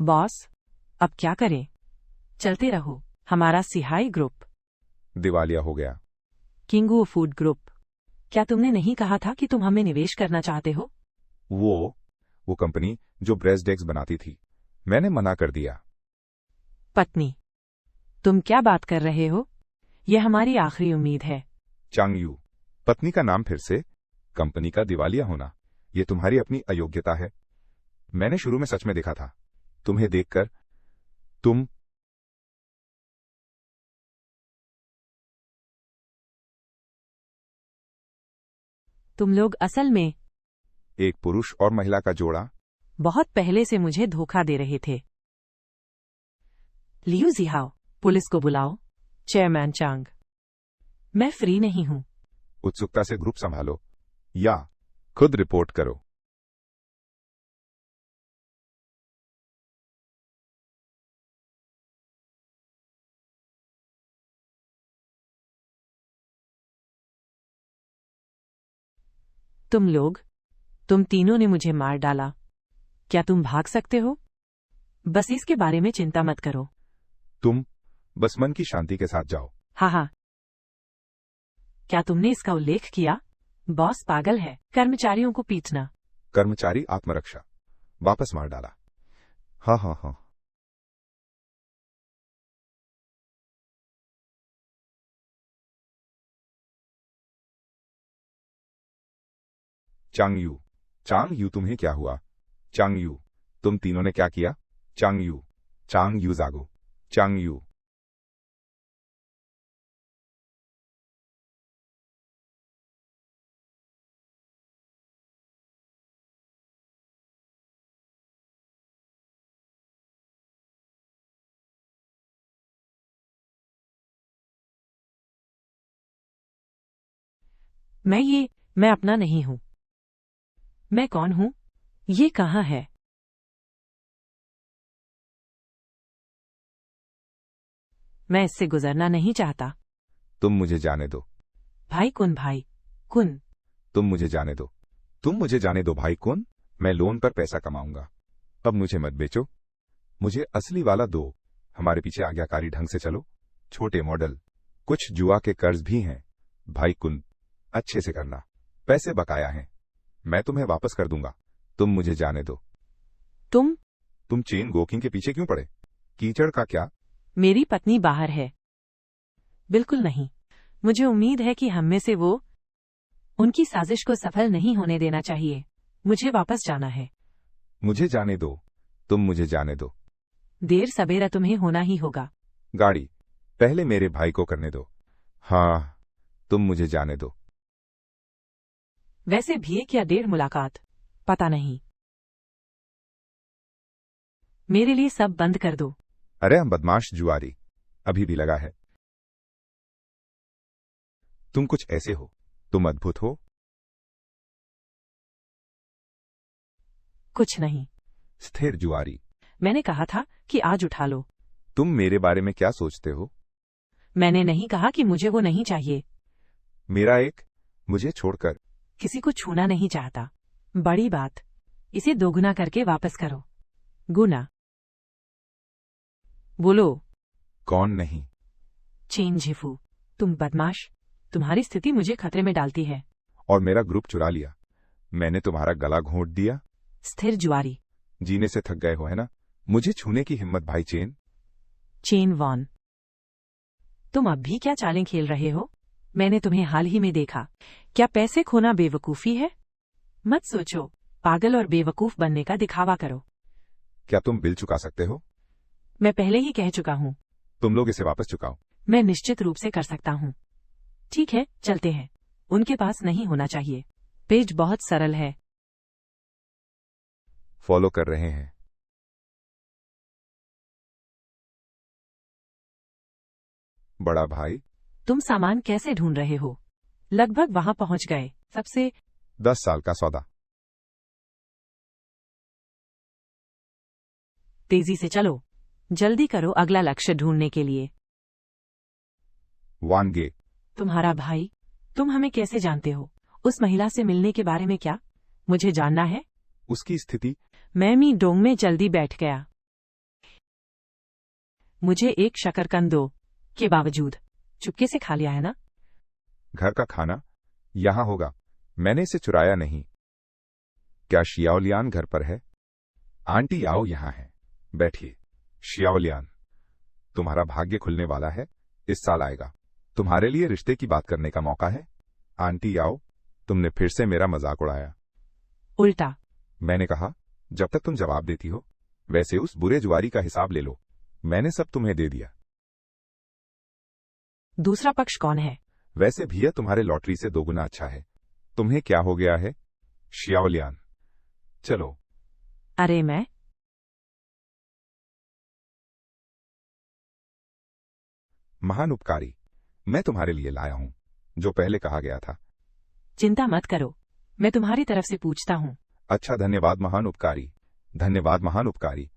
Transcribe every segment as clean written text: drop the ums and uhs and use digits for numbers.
Boss, अब क्या करें? चलते रहो। हमारा सिहाई ग्रुप दिवालिया हो गया। किंगू फूड ग्रुप, क्या तुमने नहीं कहा था कि तुम हमें निवेश करना चाहते हो? वो कंपनी जो ब्रेस्ट डेक्स बनाती थी, मैंने मना कर दिया। पत्नी, तुम क्या बात कर रहे हो? यह हमारी आखिरी उम्मीद है। चांग यू, पत्नी का नाम फिर से? कंपनी का दिवालिया होना, ये तुम्हारी अपनी अयोग्यता है। मैंने शुरू में सच में देखा था। तुम्हें देखकर तुम लोग असल में एक पुरुष और महिला का जोड़ा बहुत पहले से मुझे धोखा दे रहे थे। लियू जिहाओ, पुलिस को बुलाओ। चेयरमैन चांग, मैं फ्री नहीं हूं। उत्सुकता से ग्रुप संभालो या खुद रिपोर्ट करो। तुम तीनों ने मुझे मार डाला। क्या तुम भाग सकते हो? बस इसके बारे में चिंता मत करो। तुम बस मन की शांति के साथ जाओ। हाँ, क्या तुमने इसका उल्लेख किया? बॉस पागल है। कर्मचारियों को पीटना। कर्मचारी आत्मरक्षा, वापस मार डाला। हाँ। चांग यू, तुम्हें क्या हुआ? चांग यू, तुम तीनों ने क्या किया? चांग यू जागो। चांग यू, मैं अपना नहीं हूं। मैं कौन हूं? ये कहां है? मैं इससे गुजरना नहीं चाहता। तुम मुझे जाने दो। भाई कुन। तुम मुझे जाने दो भाई कुन। मैं लोन पर पैसा कमाऊंगा। अब मुझे मत बेचो। मुझे असली वाला दो। हमारे पीछे आज्ञाकारी ढंग से चलो। छोटे मॉडल, कुछ जुआ के कर्ज भी हैं। भाई कुन, अच्छे से करना। पैसे बकाया हैं, मैं तुम्हें वापस कर दूंगा। तुम मुझे जाने दो। तुम चेन गोकिंग के पीछे क्यों पड़े? कीचड़ का क्या? मेरी पत्नी बाहर है। बिल्कुल नहीं। मुझे उम्मीद है कि हम में से वो उनकी साजिश को सफल नहीं होने देना चाहिए। मुझे वापस जाना है। मुझे जाने दो। तुम मुझे जाने दो। देर सवेरा तुम्हें होना ही होगा। गाड़ी पहले मेरे भाई को करने दो। हाँ, तुम मुझे जाने दो। वैसे भी एक या डेढ़ मुलाकात, पता नहीं। मेरे लिए सब बंद कर दो। अरे हम बदमाश जुआरी, अभी भी लगा है। तुम कुछ ऐसे हो, तुम अद्भुत हो। कुछ नहीं। स्थिर जुआरी, मैंने कहा था कि आज उठा लो। तुम मेरे बारे में क्या सोचते हो? मैंने नहीं कहा कि मुझे वो नहीं चाहिए। मुझे छोड़कर किसी को छूना नहीं चाहता। बड़ी बात। इसे दोगुना करके वापस करो। गुना। बोलो। कौन नहीं? चेन झिफू, तुम बदमाश। तुम्हारी स्थिति मुझे खतरे में डालती है। और मेरा ग्रुप चुरा लिया। मैंने तुम्हारा गला घोंट दिया। स्थिर जुआरी। जीने से थक गए हो है ना? मुझे छूने की हिम्मत भाई चेन वॉन। तुम अब भी क्या चालें खेल रहे हो? मैंने तुम्हें हाल ही में देखा। क्या पैसे खोना बेवकूफी है? मत सोचो। पागल और बेवकूफ बनने का दिखावा करो। क्या तुम बिल चुका सकते हो? मैं पहले ही कह चुका हूँ। तुम लोग इसे वापस चुकाओ। मैं निश्चित रूप से कर सकता हूँ। ठीक है, चलते हैं। उनके पास नहीं होना चाहिए। पेज बहुत सरल है। फॉलो कर रहे हैं। बड़ा भाई, तुम सामान कैसे ढूंढ रहे हो? लगभग वहां पहुंच गए। सबसे 10 साल का सौदा। तेजी से चलो। जल्दी करो अगला लक्ष्य ढूंढने के लिए। वानगे, तुम्हारा भाई? तुम हमें कैसे जानते हो? उस महिला से मिलने के बारे में क्या मुझे जानना है? उसकी स्थिति? मैं मी डोंग में जल्दी बैठ गया। मुझे एक शकरकंद दो के बावजूद चुपके से खा लिया है ना? घर का खाना यहां होगा, मैंने इसे चुराया नहीं। क्या शियाओलियान घर पर है? आंटी आओ यहां है, बैठिए। शियाओलियान, तुम्हारा भाग्य खुलने वाला है, इस साल आएगा। तुम्हारे लिए रिश्ते की बात करने का मौका है। आंटी आओ, तुमने फिर से मेरा मजाक उड़ाया। उल्टा। मैंने कहा, जब तक तुम जवाब देती हो, वैसे उस बुरे जुआरी का हिसाब ले लो, मैंने सब तुम्हें दे दिया। दूसरा पक्ष कौन है? वैसे भी यह तुम्हारे लॉटरी से 2 गुना अच्छा है। तुम्हें क्या हो गया है? शियाओलियान, चलो। अरे मैं महान उपकारी, मैं तुम्हारे लिए लाया हूं जो पहले कहा गया था। चिंता मत करो, मैं तुम्हारी तरफ से पूछता हूँ। अच्छा, धन्यवाद महान उपकारी, धन्यवाद महान उपकारी।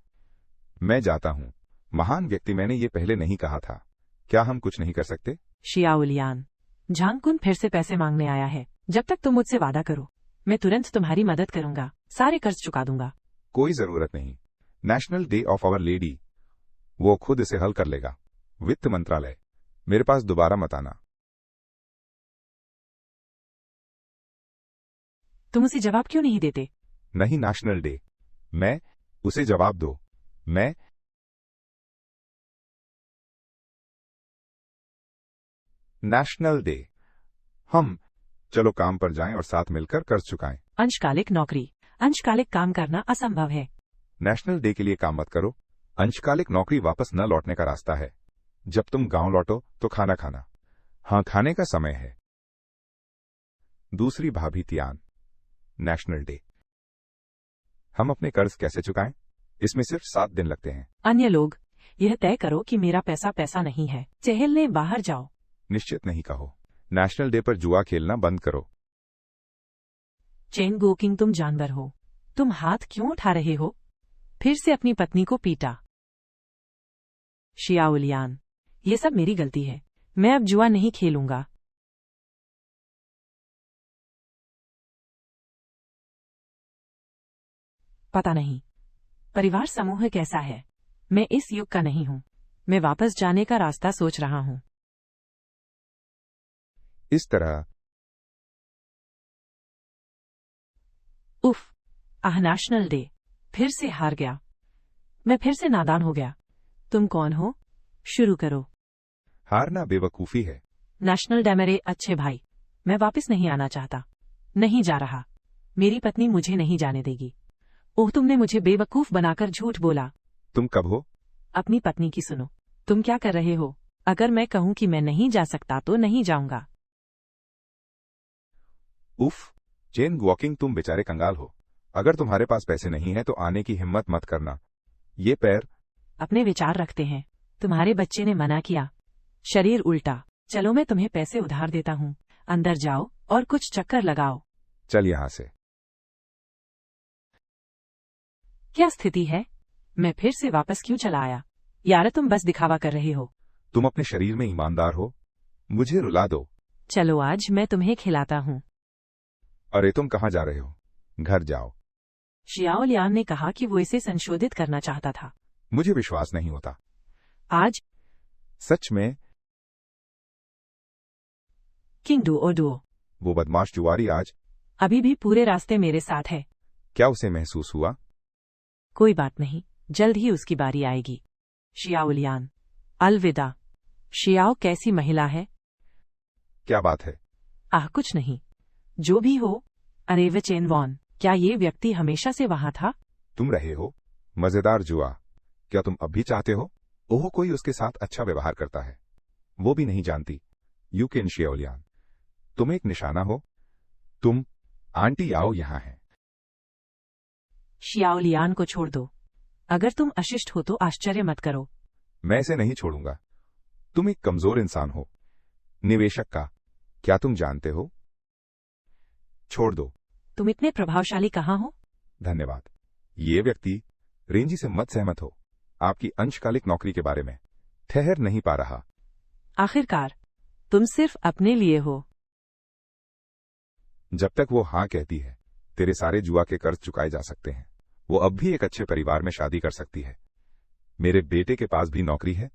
मैं जाता हूं। महान व्यक्ति, मैंने ये पहले नहीं कहा था। क्या हम कुछ नहीं कर सकते? शियाओलियान, झांगकुन फिर से पैसे मांगने आया है। जब तक तुम मुझसे वादा करो, मैं तुरंत तुम्हारी मदद करूंगा, सारे कर्ज चुका दूंगा। कोई जरूरत नहीं। National day of our lady, वो खुद इसे हल कर लेगा। वित्त मंत्रालय, मेरे पास दोबारा मत आना। तुम उसे जवाब क्यों नहीं देते? नहीं, नेशनल डे, मैं उसे जवाब दो। मैं नेशनल डे, हम चलो काम पर जाएं और साथ मिलकर कर्ज चुकाएं। अंशकालिक नौकरी, अंशकालिक काम करना असंभव है। नेशनल डे के लिए काम मत करो। अंशकालिक नौकरी वापस न लौटने का रास्ता है। जब तुम गांव लौटो तो खाना खाना। हाँ, खाने का समय है। दूसरी भाभी तियान, नेशनल डे, हम अपने कर्ज कैसे चुकाएं? इसमें सिर्फ 7 दिन लगते हैं। अन्य लोग, यह तय करो कि मेरा पैसा नहीं है। चहलने बाहर जाओ। निश्चित नहीं कहो। नेशनल डे पर जुआ खेलना बंद करो। चेन गोकिंग, तुम जानवर हो। तुम हाथ क्यों उठा रहे हो? फिर से अपनी पत्नी को पीटा। शियाओलियान, ये सब मेरी गलती है। मैं अब जुआ नहीं खेलूंगा। पता नहीं परिवार समूह कैसा है। मैं इस युग का नहीं हूं। मैं वापस जाने का रास्ता सोच रहा हूं। इस तरह उफ, नेशनल डे फिर से हार गया। मैं फिर से नादान हो गया। तुम कौन हो? शुरू करो। हारना बेवकूफी है। नेशनल डे, मेरे अच्छे भाई, मैं वापस नहीं आना चाहता। नहीं जा रहा। मेरी पत्नी मुझे नहीं जाने देगी। ओह, तुमने मुझे बेवकूफ बनाकर झूठ बोला। तुम कब हो? अपनी पत्नी की सुनो। तुम क्या कर रहे हो? अगर मैं कहूं कि मैं नहीं जा सकता तो नहीं जाऊंगा। उफ, चेन वॉकिंग, तुम बेचारे कंगाल हो। अगर तुम्हारे पास पैसे नहीं है तो आने की हिम्मत मत करना। ये पैर अपने विचार रखते हैं। तुम्हारे बच्चे ने मना किया। शरीर उल्टा। चलो, मैं तुम्हें पैसे उधार देता हूँ। अंदर जाओ और कुछ चक्कर लगाओ। चल यहां से। क्या स्थिति है? मैं फिर से वापस क्यों चला आया? यार, तुम बस दिखावा कर रहे हो। तुम अपने शरीर में ईमानदार हो। मुझे रुला दो। चलो, आज मैं तुम्हें खिलाता हूँ। अरे तुम कहाँ जा रहे हो? घर जाओ। शियाओलियान ने कहा कि वो इसे संशोधित करना चाहता था। मुझे विश्वास नहीं होता। आज सच में? किंग डुओ वो बदमाश जुआरी आज अभी भी पूरे रास्ते मेरे साथ है। क्या उसे महसूस हुआ? कोई बात नहीं, जल्द ही उसकी बारी आएगी। शियाओलियान, अलविदा। शियाओ कैसी महिला है? क्या बात है? कुछ नहीं। जो भी हो। अरे वे चेन वॉन, क्या ये व्यक्ति हमेशा से वहां था? तुम रहे हो मजेदार जुआ। क्या तुम अब भी चाहते हो? ओह, कोई उसके साथ अच्छा व्यवहार करता है। वो भी नहीं जानती। यू कैन शियाओलियान, तुम एक निशाना हो। तुम आंटी आओ यहां है। शियाओलियान को छोड़ दो। अगर तुम अशिष्ट हो तो आश्चर्य मत करो। मैं इसे नहीं छोड़ूंगा। तुम एक कमजोर इंसान हो। निवेशक का, क्या तुम जानते हो? छोड़ दो। तुम इतने प्रभावशाली कहाँ हो? धन्यवाद। ये व्यक्ति रेंजी से मत सहमत हो। आपकी अंशकालिक नौकरी के बारे में ठहर नहीं पा रहा। आखिरकार तुम सिर्फ अपने लिए हो। जब तक वो हाँ कहती है, तेरे सारे जुआ के कर्ज चुकाए जा सकते हैं। वो अब भी एक अच्छे परिवार में शादी कर सकती है। मेरे बेटे के पास भी नौकरी है।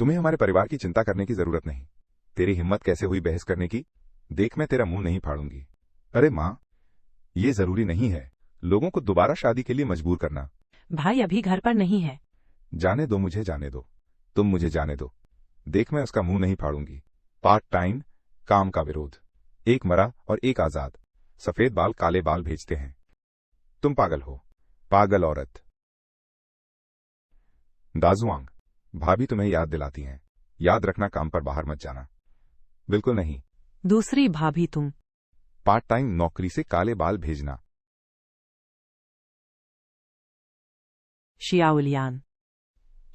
तुम्हें हमारे परिवार की चिंता करने की जरूरत नहीं। तेरी हिम्मत कैसे हुई बहस करने की? देख, मैं तेरा मुंह नहीं फाड़ूंगी। अरे माँ, ये जरूरी नहीं है लोगों को दोबारा शादी के लिए मजबूर करना। भाई अभी घर पर नहीं है। जाने दो, मुझे जाने दो। तुम मुझे जाने दो। देख, मैं उसका मुंह नहीं फाड़ूंगी। पार्ट टाइम काम का विरोध। एक मरा और एक आजाद। सफेद बाल काले बाल भेजते हैं। तुम पागल हो, पागल औरत। दाजुआंग, भाभी तुम्हें याद दिलाती हैं, याद रखना काम पर बाहर मत जाना। बिल्कुल नहीं। दूसरी भाभी तुम। पार्ट टाइम नौकरी से काले बाल भेजना। शियाओलियान,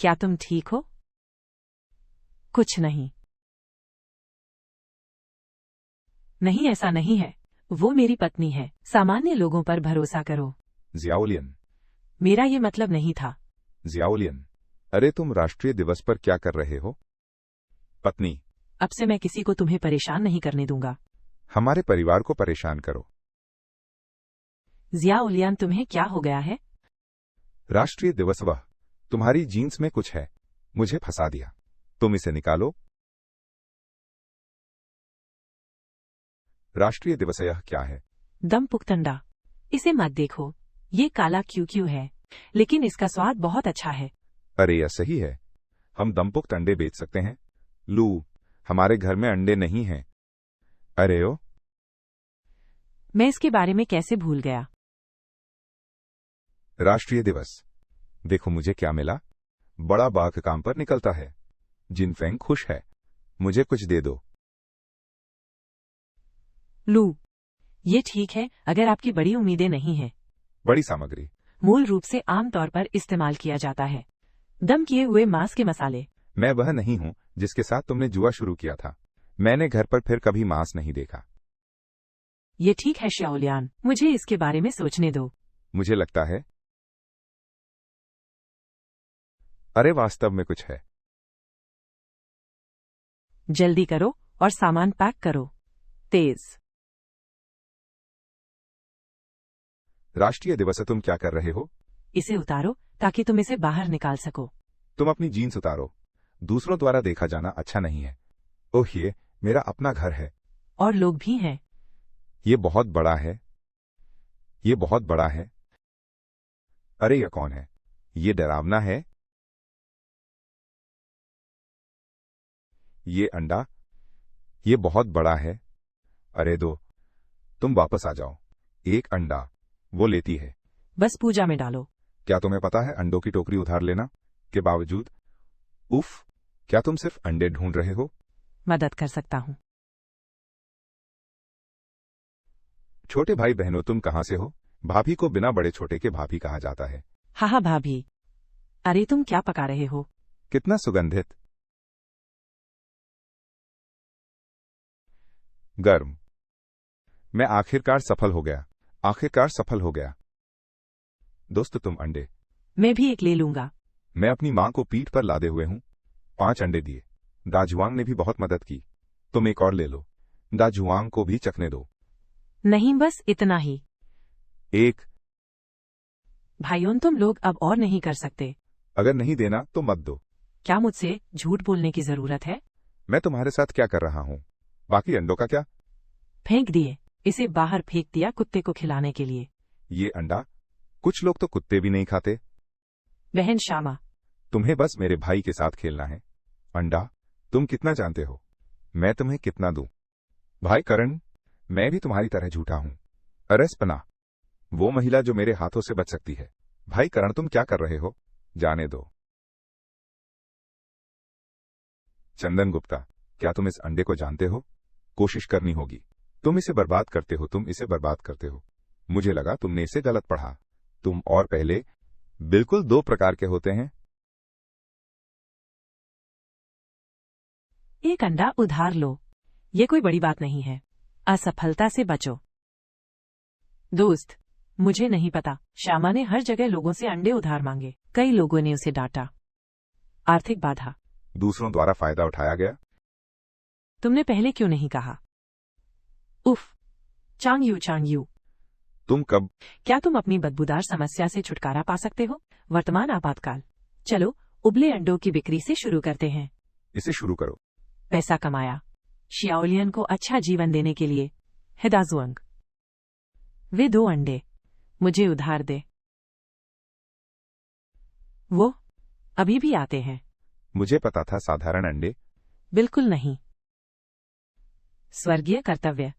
क्या तुम ठीक हो? कुछ नहीं। नहीं, ऐसा नहीं है। वो मेरी पत्नी है। सामान्य लोगों पर भरोसा करो। जियाओलियन। मेरा ये मतलब नहीं था। जियाओलियन, अरे तुम राष्ट्रीय दिवस पर क्या कर रहे हो? पत्नी, अब से मैं किसी को तुम्हें परेशान नहीं करने दूंगा। हमारे परिवार को परेशान करो। जियाउलियान, तुम्हें क्या हो गया है? राष्ट्रीय दिवस वह, तुम्हारी जीन्स में कुछ है, मुझे फंसा दिया। तुम इसे निकालो। राष्ट्रीय दिवस यह क्या है? दम पुख्तंडा। इसे मत देखो, ये काला क्यों है, लेकिन इसका स्वाद बहुत अच्छा है। अरे यह सही है, हम दमपुख्त अंडे बेच सकते हैं। लू, हमारे घर में अंडे नहीं हैं। अरे ओ, मैं इसके बारे में कैसे भूल गया। राष्ट्रीय दिवस। देखो मुझे क्या मिला। बड़ा बाघ काम पर निकलता है। जिनफेंग खुश है। मुझे कुछ दे दो। लू, ये ठीक है अगर आपकी बड़ी उम्मीदें नहीं हैं। बड़ी सामग्री। मूल रूप से आमतौर पर इस्तेमाल किया जाता है। दम किए हुए मांस के मसाले। मैं वह नहीं हूं जिसके साथ तुमने जुआ शुरू किया था। मैंने घर पर फिर कभी मांस नहीं देखा। ये ठीक है शाओलियान, मुझे इसके बारे में सोचने दो। मुझे लगता है, अरे वास्तव में कुछ है। जल्दी करो और सामान पैक करो। तेज। राष्ट्रीय दिवस तुम क्या कर रहे हो? इसे उतारो ताकि तुम इसे बाहर निकाल सको। तुम अपनी जीन्स उतारो। दूसरों द्वारा देखा जाना अच्छा नहीं है। ओह, ये मेरा अपना घर है। और लोग भी हैं। ये बहुत बड़ा है। ये बहुत बड़ा है। अरे यह कौन है? ये डरावना है। ये अंडा। ये बहुत बड़ा है। अरे दो, तुम वापस आ जाओ। एक अंडा वो लेती है। बस पूजा में डालो। क्या तुम्हें पता है अंडों की टोकरी उधार लेना के बावजूद? उफ, क्या तुम सिर्फ अंडे ढूंढ रहे हो? मदद कर सकता हूँ। छोटे भाई बहनों, तुम कहां से हो? भाभी को बिना बड़े छोटे के भाभी कहा जाता है। हाँ भाभी। अरे तुम क्या पका रहे हो? कितना सुगंधित। गर्म। मैं आखिरकार सफल हो गया। आखिरकार सफल हो गया। दोस्त, तुम अंडे। मैं भी एक ले लूंगा। मैं अपनी मां को पीठ पर लादे हुए हूं। 5 अंडे दिए। दाजुआंग ने भी बहुत मदद की। तुम एक और ले लो। दाजुआंग को भी चखने दो। नहीं, बस इतना ही। एक। भाइयों, तुम लोग अब और नहीं कर सकते। अगर नहीं देना तो मत दो। क्या मुझसे झूठ बोलने की जरूरत है? मैं तुम्हारे साथ क्या कर रहा हूं? बाकी अंडों का क्या? फेंक दिए। इसे बाहर फेंक दिया कुत्ते को खिलाने के लिए। ये अंडा? कुछ लोग तो कुत्ते भी नहीं खाते। बहन शामा। तुम्हें बस मेरे भाई के साथ खेलना है। अंडा, तुम कितना जानते हो? मैं तुम्हें कितना दूं? भाई करण, मैं भी तुम्हारी तरह झूठा हूं। अरसपना, वो महिला जो मेरे हाथों से बच सकती है। भाई करण, तुम क्या कर रहे हो? जाने दो। चंदन गुप्ता, क्या तुम इस अंडे को जानते हो? कोशिश करनी होगी। तुम इसे बर्बाद करते हो, तुम इसे बर्बाद करते हो। मुझे लगा तुमने इसे गलत पढ़ा। तुम और पहले बिल्कुल 2 प्रकार के होते हैं। एक अंडा उधार लो। ये कोई बड़ी बात नहीं है। असफलता से बचो। दोस्त, मुझे नहीं पता। श्यामा ने हर जगह लोगों से अंडे उधार मांगे। कई लोगों ने उसे डांटा। आर्थिक बाधा। दूसरों द्वारा फायदा उठाया गया। तुमने पहले क्यों नहीं कहा? उफ। चांग यू। तुम कब? क्या तुम अपनी बदबूदार समस्या से छुटकारा पा सकते हो? वर्तमान आपातकाल। चलो, उबले अंडों की बिक्री से शुरू करते हैं। इसे शुरू करो। पैसा कमाया, शियाओलियन को अच्छा जीवन देने के लिए। हिदाजुअंग, वे 2 अंडे मुझे उधार दे। वो अभी भी आते हैं। मुझे पता था साधारण अंडे। बिल्कुल नहीं। स्वर्गीय कर्तव्य,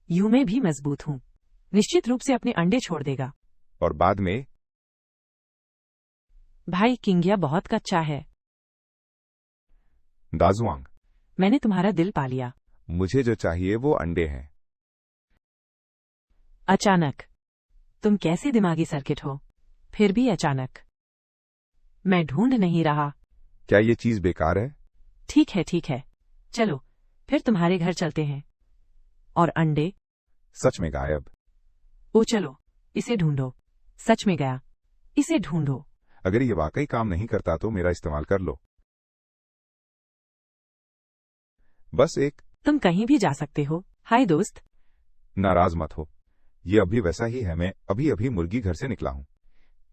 यूं मैं भी मजबूत हूं, निश्चित रूप से अपने अंडे छोड़ देगा। और बाद में भाई किंगिया बहुत कच्चा है। दाजुआंग, मैंने तुम्हारा दिल पा लिया। मुझे जो चाहिए वो अंडे हैं। अचानक, तुम कैसे दिमागी सर्किट हो? फिर भी अचानक। मैं ढूंढ नहीं रहा। क्या ये चीज बेकार है? ठीक है ठीक है, चलो फिर तुम्हारे घर चलते हैं। और अंडे? सच में गायब। ओ चलो, इसे ढूंढो। सच में गया, इसे ढूंढो। अगर ये वाकई काम नहीं करता तो मेरा इस्तेमाल कर लो। बस एक। तुम कहीं भी जा सकते हो। हाय दोस्त। नाराज मत हो, ये अभी वैसा ही है। मैं अभी अभी मुर्गी घर से निकला हूं।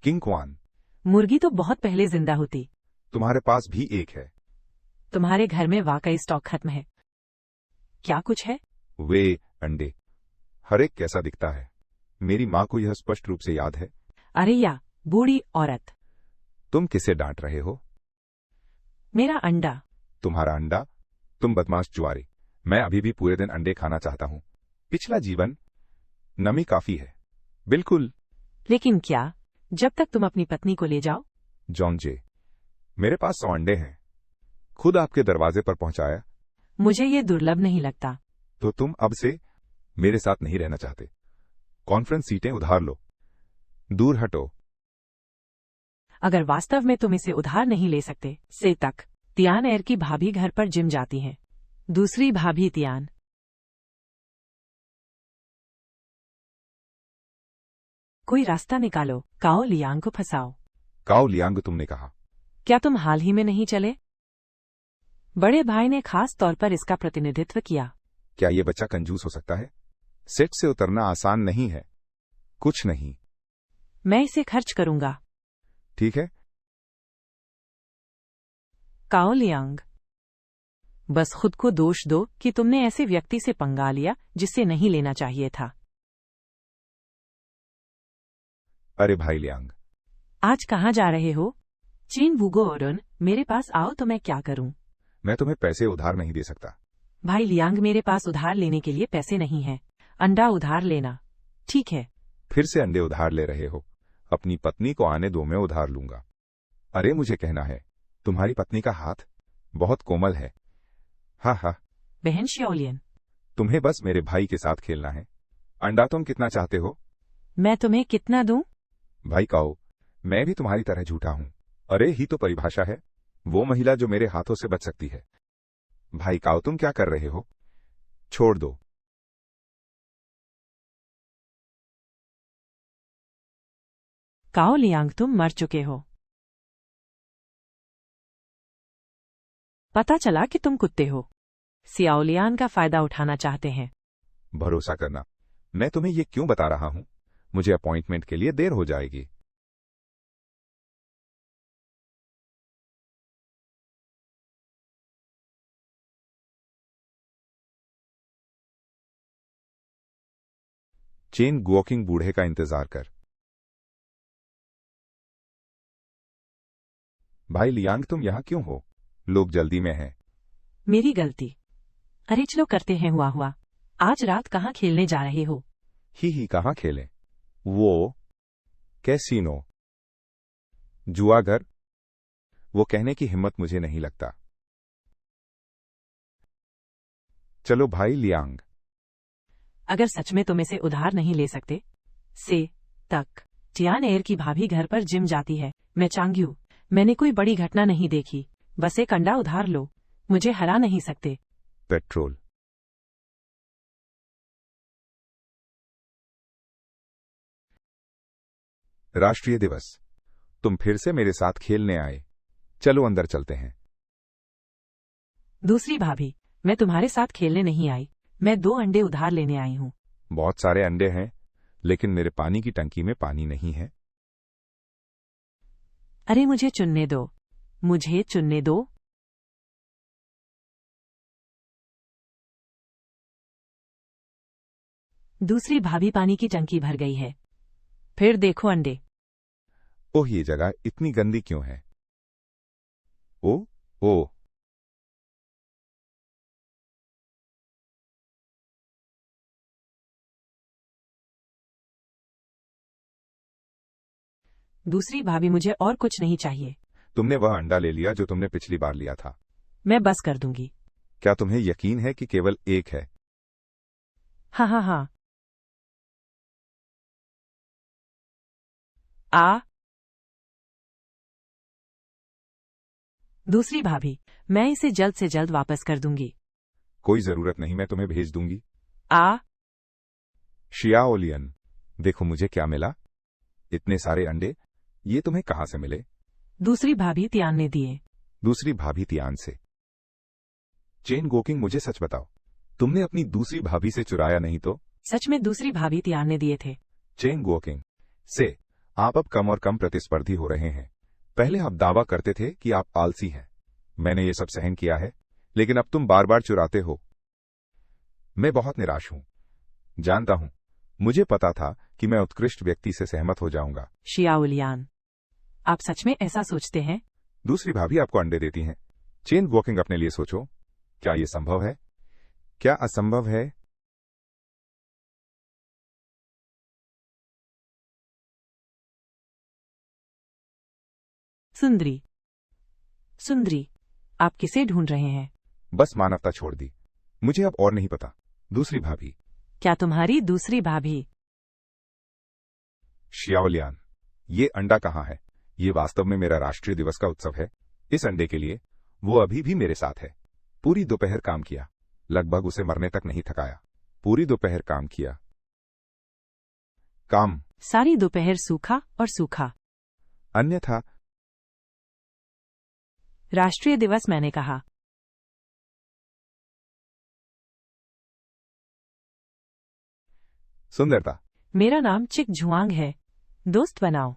किंग क्वान, मुर्गी तो बहुत पहले जिंदा होती। तुम्हारे पास भी एक है। तुम्हारे घर में वाकई स्टॉक खत्म है। क्या कुछ है? वे अंडे। हर एक कैसा दिखता है। मेरी माँ को यह स्पष्ट रूप से याद है। अरे या बूढ़ी औरत। तुम किसे डांट रहे हो? मेरा अंडा। तुम्हारा अंडा? तुम बदमाश जुआरी। मैं अभी भी पूरे दिन अंडे खाना चाहता हूं। पिछला जीवन नमी काफी है। बिल्कुल। लेकिन क्या, जब तक तुम अपनी पत्नी को ले जाओ? जॉन जे, मेरे पास 100 अंडे हैं। खुद आपके दरवाजे पर पहुंचाया। मुझे ये दुर्लभ नहीं लगता। तो तुम अब से मेरे साथ नहीं रहना चाहते। कॉन्फ्रेंस सीटें उधार लो। दूर हटो। अगर वास्तव में तुम इसे उधार नहीं ले सकते से तक। तियान एर की भाभी घर पर जिम जाती हैं। दूसरी भाभी तियान। कोई रास्ता निकालो, काओ लियांग को फंसाओ। काओ लियांग, तुमने कहा। क्या तुम हाल ही में नहीं चले? बड़े भाई ने खास तौर पर इसका प्रतिनिधित्व किया। क्या ये बच्चा कंजूस हो सकता है? सेट से उतरना आसान नहीं है। कुछ नहीं। मैं इसे खर्च करूंगा। ठीक है। काओ लियांग, बस खुद को दोष दो कि तुमने ऐसे व्यक्ति से पंगा लिया जिससे नहीं लेना चाहिए था। अरे भाई लियांग, आज कहाँ जा रहे हो? चीन वुगो ओरन, मेरे पास आओ तो मैं क्या करूं? मैं तुम्हें पैसे उधार नहीं दे सकता। भाई लियांग, मेरे पास उधार लेने के लिए पैसे नहीं हैं। अंडा उधार लेना। ठीक है। फिर से अंडे उधार ले रहे हो? अपनी पत्नी को आने दो, मैं उधार लूंगा। अरे मुझे कहना है, तुम्हारी पत्नी का हाथ बहुत कोमल है। हाँ हाँ। बहन शियाओलियन, तुम्हें बस मेरे भाई के साथ खेलना है। अंडा तुम कितना चाहते हो? मैं तुम्हें कितना दूं? भाई काओ, मैं भी तुम्हारी तरह झूठा हूं। अरे ही तो परिभाषा है, वो महिला जो मेरे हाथों से बच सकती है। भाई काओ, तुम क्या कर रहे हो? छोड़ दो। काओ लियांग, तुम मर चुके हो। पता चला कि तुम कुत्ते हो। सियाओलियान का फायदा उठाना चाहते हैं। भरोसा करना, मैं तुम्हें ये क्यों बता रहा हूं? मुझे अपॉइंटमेंट के लिए देर हो जाएगी। चेन गुओकिंग बूढ़े का इंतजार कर। भाई लियांग, तुम यहां क्यों हो? लोग जल्दी में हैं। मेरी गलती। अरे चलो करते हैं हुआ हुआ। आज रात कहाँ खेलने जा रहे हो? ही कहाँ खेलें? वो कैसीनो, जुआघर, वो कहने की हिम्मत मुझे नहीं लगता। चलो भाई लियांग। अगर सच में तुम इसे उधार नहीं ले सकते से तक। टियान एयर की भाभी घर पर जिम जाती है। मैं चांग्यू, मैंने कोई बड़ी घटना नहीं देखी। बस एक अंडा उधार लो, मुझे हरा नहीं सकते। पेट्रोल। राष्ट्रीय दिवस। तुम फिर से मेरे साथ खेलने आए। चलो अंदर चलते हैं। दूसरी भाभी, मैं तुम्हारे साथ खेलने नहीं आई। मैं 2 अंडे उधार लेने आई हूँ। बहुत सारे अंडे हैं, लेकिन मेरे पानी की टंकी में पानी नहीं है। अरे मुझे चुनने दो, मुझे चुनने दो। दूसरी भाभी पानी की टंकी भर गई है। फिर देखो अंडे। ओह, ये जगह इतनी गंदी क्यों है? ओ ओ दूसरी भाभी मुझे और कुछ नहीं चाहिए। तुमने वह अंडा ले लिया जो तुमने पिछली बार लिया था। मैं बस कर दूंगी। क्या तुम्हें यकीन है कि केवल एक है? हाँ हाँ हाँ। आ दूसरी भाभी, मैं इसे जल्द से जल्द वापस कर दूंगी। कोई जरूरत नहीं, मैं तुम्हें भेज दूंगी। आ शियाओलियन, देखो मुझे क्या मिला। इतने सारे अंडे, ये तुम्हें कहां से मिले? दूसरी भाभी तियान ने दिए। दूसरी भाभी तियान से। चेन गोकिंग, मुझे सच बताओ, तुमने अपनी दूसरी भाभी से चुराया नहीं तो? सच में दूसरी भाभी तियान ने दिए थे। चेन गोकिंग से आप अब कम और कम प्रतिस्पर्धी हो रहे हैं। पहले आप दावा करते थे कि आप आलसी हैं। मैंने ये सब सहन किया है, लेकिन अब तुम बार बार चुराते हो। मैं बहुत निराश हूं। जानता हूं, मुझे पता था कि मैं उत्कृष्ट व्यक्ति से सहमत हो जाऊंगा। शियाओलियान, आप सच में ऐसा सोचते हैं? दूसरी भाभी आपको अंडे देती हैं। चेन वॉकिंग, अपने लिए सोचो, क्या यह संभव है? क्या असंभव है? सुंदरी, सुंदरी, आप किसे ढूंढ रहे हैं? बस मानवता छोड़ दी, मुझे अब और नहीं पता। दूसरी भाभी। क्या तुम्हारी दूसरी भाभी? शियाओलियान, ये अंडा कहाँ है? ये वास्तव में मेरा राष्ट्रीय दिवस का उत्सव है। इस अंडे के लिए वो अभी भी मेरे साथ है। पूरी दोपहर काम किया, लगभग उसे मरने तक नहीं थकाया। पूरी दोपहर काम किया। काम। सारी दोपहर सूखा और सूखा। अन्यथा राष्ट्रीय दिवस, मैंने कहा। सुंदरता। मेरा नाम चिक झुआंग है। दोस्त बनाओ।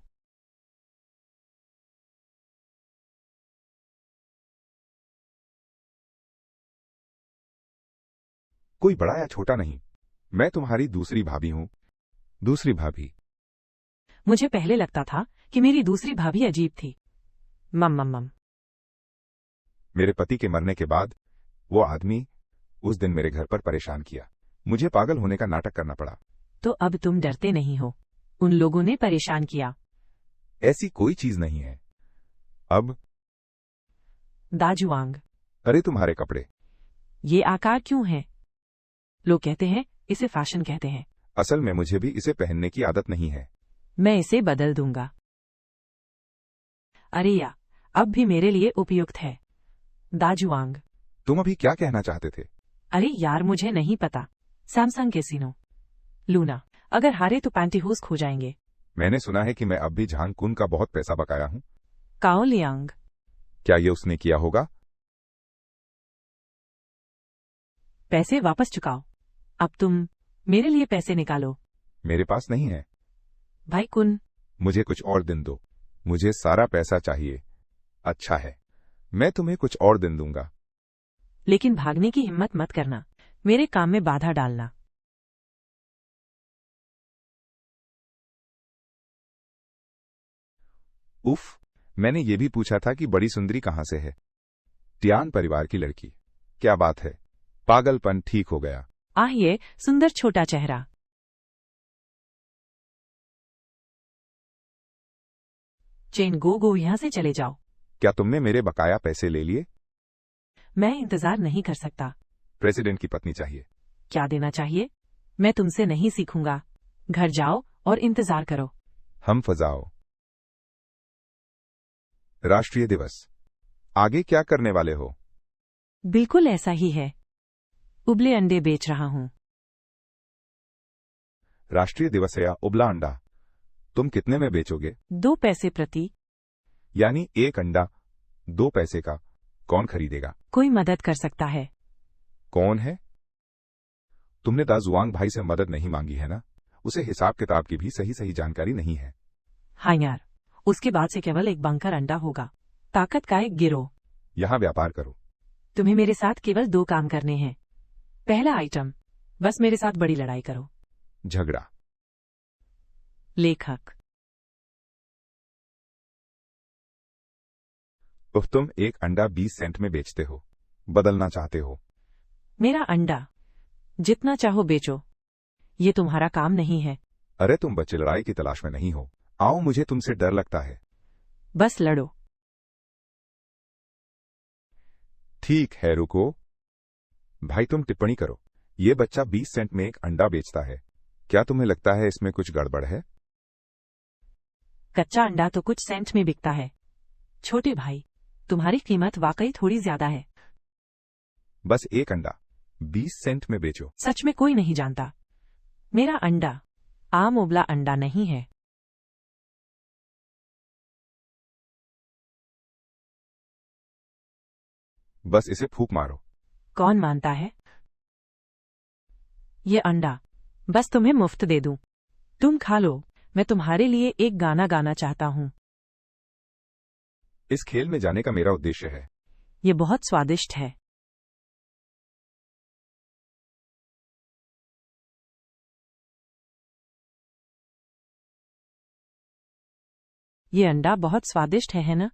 कोई बड़ा या छोटा नहीं, मैं तुम्हारी दूसरी भाभी हूं। दूसरी भाभी। मुझे पहले लगता था कि मेरी दूसरी भाभी अजीब थी। मम मम मम। मेरे पति के मरने के बाद वो आदमी उस दिन मेरे घर पर परेशान किया। मुझे पागल होने का नाटक करना पड़ा। तो अब तुम डरते नहीं हो? उन लोगों ने परेशान किया। ऐसी कोई चीज नहीं है। अब दाजुआंग, अरे तुम्हारे कपड़े। ये आकार क्यों है? लोग कहते हैं इसे फैशन कहते हैं। असल में मुझे भी इसे पहनने की आदत नहीं है। मैं इसे बदल दूंगा। अरे या, अब भी मेरे लिए उपयुक्त है। दाजुआंग। तुम अभी क्या कहना चाहते थे? अरे यार, मुझे नहीं पता। Samsung casino. लूना, अगर हारे तो पैंटीहूज खो जाएंगे। मैंने सुना है कि मैं अब भी झांग कुन का बहुत पैसा बकाया हूं। काओलियांग। क्या ये उसने किया होगा? पैसे वापस चुकाओ। अब तुम मेरे लिए पैसे निकालो। मेरे पास नहीं है। भाई कुन, मुझे कुछ और दिन दो। मुझे सारा पैसा चाहिए। अच्छा है, मैं तुम्हें कुछ और दिन दूंगा। लेकिन भागने की हिम्मत मत करना। मेरे काम में बाधा डालना। उफ, मैंने ये भी पूछा था कि बड़ी सुंदरी कहां से है। टियान परिवार की लड़की। क्या बात है, पागलपन ठीक हो गया। आह, ये सुंदर छोटा चेहरा। चेन गो यहां से चले जाओ। क्या तुमने मेरे बकाया पैसे ले लिए? मैं इंतजार नहीं कर सकता। प्रेसिडेंट की पत्नी चाहिए। क्या देना चाहिए? मैं तुमसे नहीं सीखूंगा। घर जाओ और इंतजार करो। हम फजाओ। राष्ट्रीय दिवस। आगे क्या करने वाले हो? बिल्कुल ऐसा ही है। उबले अंडे बेच रहा हूं। राष्ट्रीय दिवस है या उबला अंडा? तुम कितने में बेचोगे? 2 पैसे प्रति। यानी एक अंडा 2 पैसे का। कौन खरीदेगा? कोई मदद कर सकता है। कौन है? तुमने दाजुआंग भाई से मदद नहीं मांगी है ना? उसे हिसाब किताब की भी सही जानकारी नहीं है। हाँ यार, उसके बाद से केवल एक बंकर अंडा होगा। ताकत का एक गिरोह। यहां व्यापार करो। तुम्हें मेरे साथ केवल 2 काम करने हैं। पहला आइटम, बस मेरे साथ बड़ी लड़ाई करो। झगड़ा। लेखक। तो तुम एक अंडा 20 सेंट में बेचते हो, बदलना चाहते हो। मेरा अंडा जितना चाहो बेचो, ये तुम्हारा काम नहीं है। अरे तुम बच्चे लड़ाई की तलाश में नहीं हो, आओ, मुझे तुमसे डर लगता है। बस लड़ो। ठीक है, रुको। भाई तुम टिप्पणी करो। ये बच्चा 20 सेंट में एक अंडा बेचता है, क्या तुम्हें लगता है इसमें कुछ गड़बड़ है? कच्चा अंडा तो कुछ सेंट में बिकता है। छोटे भाई, तुम्हारी कीमत वाकई थोड़ी ज्यादा है। बस एक अंडा 20 सेंट में बेचो। सच में कोई नहीं जानता। मेरा अंडा आम उबला अंडा नहीं है। बस इसे फूंक मारो। कौन मानता है? ये अंडा बस तुम्हें मुफ्त दे दूं। तुम खा लो। मैं तुम्हारे लिए एक गाना गाना चाहता हूं। इस खेल में जाने का मेरा उद्देश्य है। ये बहुत स्वादिष्ट है। ये अंडा बहुत स्वादिष्ट है ना?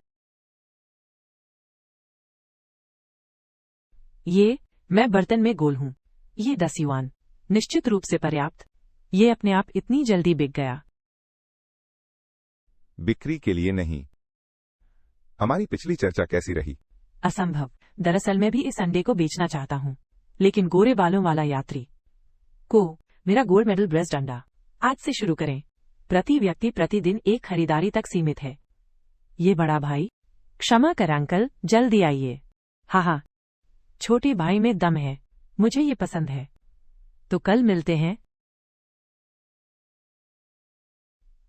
मैं बर्तन में गोल हूं। ये 10 युआन, निश्चित रूप से पर्याप्त। ये अपने आप इतनी जल्दी बिक गया। बिक्री के लिए नहीं। हमारी पिछली चर्चा कैसी रही? असंभव। दरअसल मैं भी इस अंडे को बेचना चाहता हूं, लेकिन गोरे बालों वाला यात्री को मेरा गोल्ड मेडल ब्रेस्ट अंडा। आज से शुरू करें। प्रति व्यक्ति प्रतिदिन एक खरीदारी तक सीमित है। ये बड़ा भाई। क्षमा कर अंकल, जल्दी आइए। हाँ, छोटे भाई में दम है। मुझे ये पसंद है। तो कल मिलते हैं।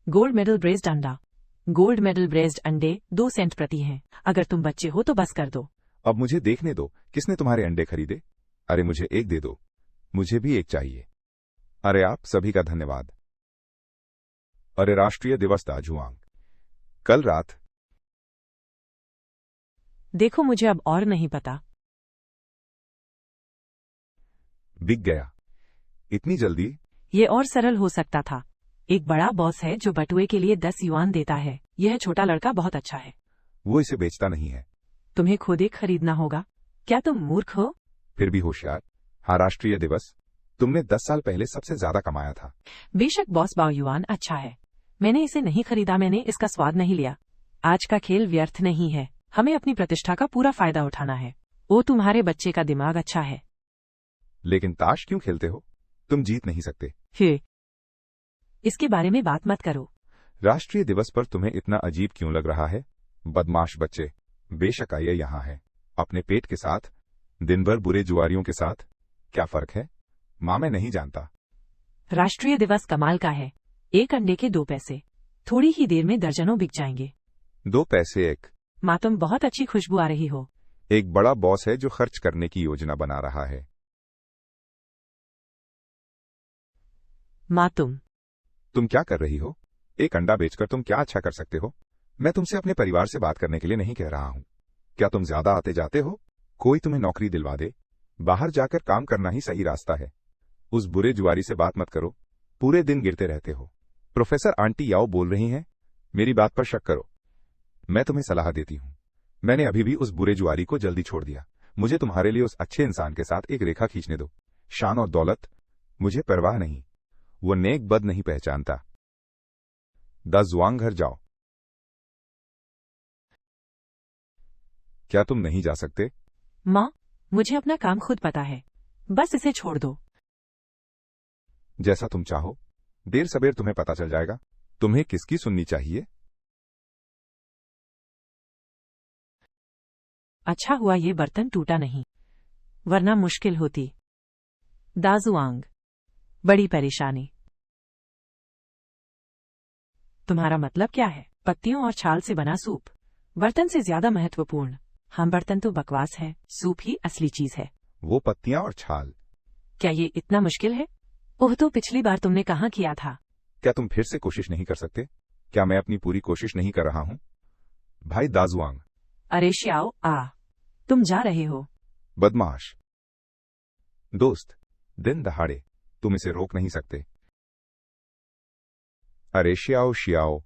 गोल्ड मेडल ब्रेस्ड अंडा। गोल्ड मेडल ब्रेस्ड अंडे 2 सेंट प्रति हैं। अगर तुम बच्चे हो तो बस कर दो। अब मुझे देखने दो, किसने तुम्हारे अंडे खरीदे? अरे मुझे एक दे दो, मुझे भी एक चाहिए। अरे आप सभी का धन्यवाद। अरे राष्ट्रीय दिवस दाजुआंग। कल रात। देखो, मुझे अब और नहीं पता। बिक गया। इतनी जल्दी? ये और सरल हो सकता था। एक बड़ा बॉस है जो बटुए के लिए 10 युआन देता है। यह छोटा लड़का बहुत अच्छा है। वो इसे बेचता नहीं है। तुम्हें खुद एक खरीदना होगा। क्या तुम मूर्ख हो? फिर भी होशियार। हाँ, राष्ट्रीय दिवस। तुमने 10 साल पहले सबसे ज्यादा कमाया था। बेशक बॉस, 2 युआन अच्छा है। मैंने इसे नहीं खरीदा, मैंने इसका स्वाद नहीं लिया। आज का खेल व्यर्थ नहीं है। हमें अपनी प्रतिष्ठा का पूरा फायदा उठाना है। ओ, तुम्हारे बच्चे का दिमाग अच्छा है। लेकिन ताश क्यों खेलते हो? तुम जीत नहीं सकते। फिर इसके बारे में बात मत करो। राष्ट्रीय दिवस पर तुम्हें इतना अजीब क्यों लग रहा है? बदमाश बच्चे। बेशक आइए यहाँ है, अपने पेट के साथ, दिन भर बुरे जुआरियों के साथ। क्या फर्क है? माँ, मैं नहीं जानता। राष्ट्रीय दिवस कमाल का है। एक अंडे के 2 पैसे। थोड़ी ही देर में दर्जनों बिक जाएंगे। 2 पैसे एक? माँ, तुम बहुत अच्छी खुशबू आ रही हो। एक बड़ा बॉस है जो खर्च करने की योजना बना रहा है। माँ, तुम क्या कर रही हो? एक अंडा बेचकर तुम क्या अच्छा कर सकते हो? मैं तुमसे अपने परिवार से बात करने के लिए नहीं कह रहा हूं। क्या तुम ज्यादा आते जाते हो? कोई तुम्हें नौकरी दिलवा दे। बाहर जाकर काम करना ही सही रास्ता है। उस बुरे जुआरी से बात मत करो, पूरे दिन गिरते रहते हो। प्रोफेसर आंटी याओ बोल रही हैं। मेरी बात पर शक करो। मैं तुम्हें सलाह देती हूं। मैंने अभी भी उस बुरे जुआरी को जल्दी छोड़ दिया। मुझे तुम्हारे लिए उस अच्छे इंसान के साथ एक रेखा खींचने दो। शान और दौलत मुझे परवाह नहीं। वो नेक बद नहीं पहचानता। दाजुआंग, घर जाओ। क्या तुम नहीं जा सकते? माँ, मुझे अपना काम खुद पता है। बस इसे छोड़ दो। जैसा तुम चाहो। देर सबेर तुम्हें पता चल जाएगा। तुम्हें किसकी सुननी चाहिए? अच्छा हुआ ये बर्तन टूटा नहीं, वरना मुश्किल होती। दाजुआंग, बड़ी परेशानी। तुम्हारा मतलब क्या है? पत्तियों और छाल से बना सूप बर्तन से ज्यादा महत्वपूर्ण। हम बर्तन तो बकवास है, सूप ही असली चीज है। वो पत्तियां और छाल। क्या ये इतना मुश्किल है? ओह, तो पिछली बार तुमने कहाँ किया था? क्या तुम फिर से कोशिश नहीं कर सकते? क्या मैं अपनी पूरी कोशिश नहीं कर रहा हूं? भाई दाजुआंग। अरे श्याओ, तुम जा रहे हो? बदमाश दोस्त, दिन दहाड़े तुम इसे रोक नहीं सकते। अरे शियाओ शियाओ।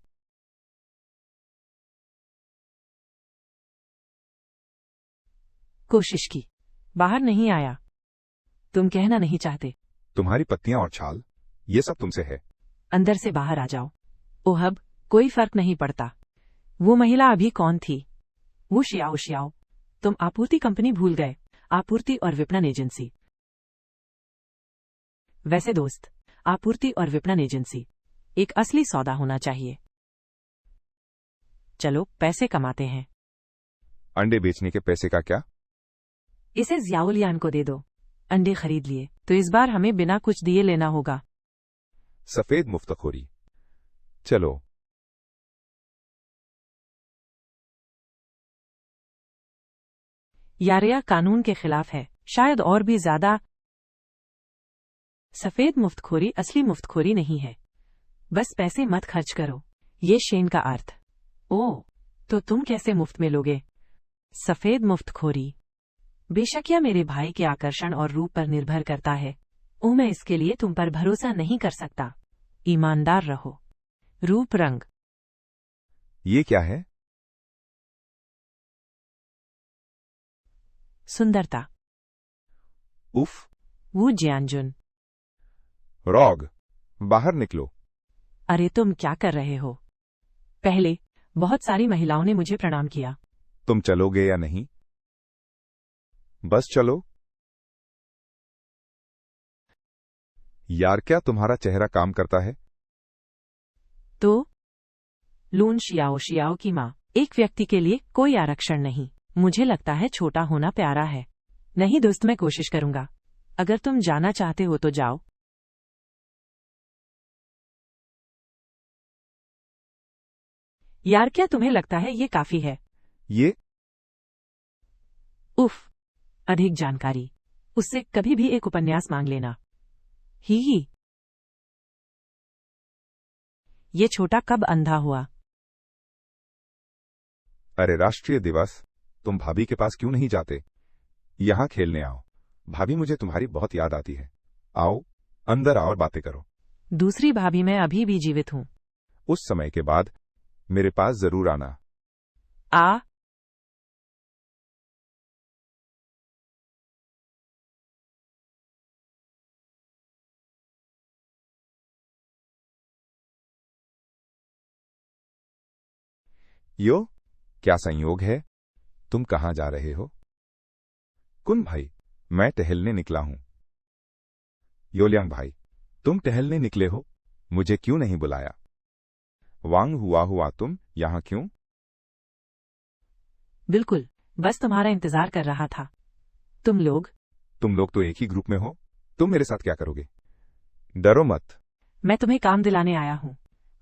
कोशिश की, बाहर नहीं आया। तुम कहना नहीं चाहते। तुम्हारी पत्तियां और छाल, ये सब तुमसे है। अंदर से बाहर आ जाओ। ओह, अब कोई फर्क नहीं पड़ता। वो महिला अभी कौन थी? वो शियाओ शियाओ। तुम आपूर्ति कंपनी भूल गए। आपूर्ति और विपणन एजेंसी। वैसे दोस्त, आपूर्ति और विपणन एजेंसी एक असली सौदा होना चाहिए। चलो पैसे कमाते हैं। अंडे बेचने के पैसे का क्या? इसे जियाउलियान को दे दो। अंडे खरीद लिए तो इस बार हमें बिना कुछ दिए लेना होगा। सफेद मुफ्तखोरी। चलो। यारिया कानून के खिलाफ है, शायद और भी ज्यादा। सफेद मुफ्तखोरी असली मुफ्तखोरी नहीं है। बस पैसे मत खर्च करो। ये शेन का अर्थ। ओह, तो तुम कैसे मुफ्त में लोगे? सफेद मुफ्तखोरी। बेशक यह मेरे भाई के आकर्षण और रूप पर निर्भर करता है। मैं इसके लिए तुम पर भरोसा नहीं कर सकता। ईमानदार रहो। रूप रंग। ये क्या है? सुंदरता। उफ। वो जियानजुन। रॉग, बाहर निकलो। अरे तुम क्या कर रहे हो? पहले बहुत सारी महिलाओं ने मुझे प्रणाम किया। तुम चलोगे या नहीं? बस चलो। यार, क्या तुम्हारा चेहरा काम करता है? तो लून शियाओ शियाओ की माँ। एक व्यक्ति के लिए कोई आरक्षण नहीं। मुझे लगता है छोटा होना प्यारा है। नहीं दोस्त, मैं कोशिश करूंगा। अगर तुम जाना चाहते हो तो जाओ। यार, क्या तुम्हें लगता है ये काफी है? ये उफ, अधिक जानकारी। उससे कभी भी एक उपन्यास मांग लेना। ही। ये छोटा कब अंधा हुआ? अरे राष्ट्रीय दिवस, तुम भाभी के पास क्यों नहीं जाते? यहां खेलने आओ। भाभी, मुझे तुम्हारी बहुत याद आती है। आओ, अंदर आओ और बातें करो। दूसरी भाभी, मैं अभी भी जीवित हूं। उस समय के बाद मेरे पास जरूर आना। आ यो, क्या संयोग है? तुम कहां जा रहे हो? कुन भाई, मैं टहलने निकला हूं। योलियांग भाई, तुम टहलने निकले हो? मुझे क्यों नहीं बुलाया? वांग हुआ तुम यहां क्यों? बिल्कुल, बस तुम्हारा इंतजार कर रहा था। तुम लोग तो एक ही ग्रुप में हो। तुम मेरे साथ क्या करोगे? डरो मत। मैं तुम्हें काम दिलाने आया हूं।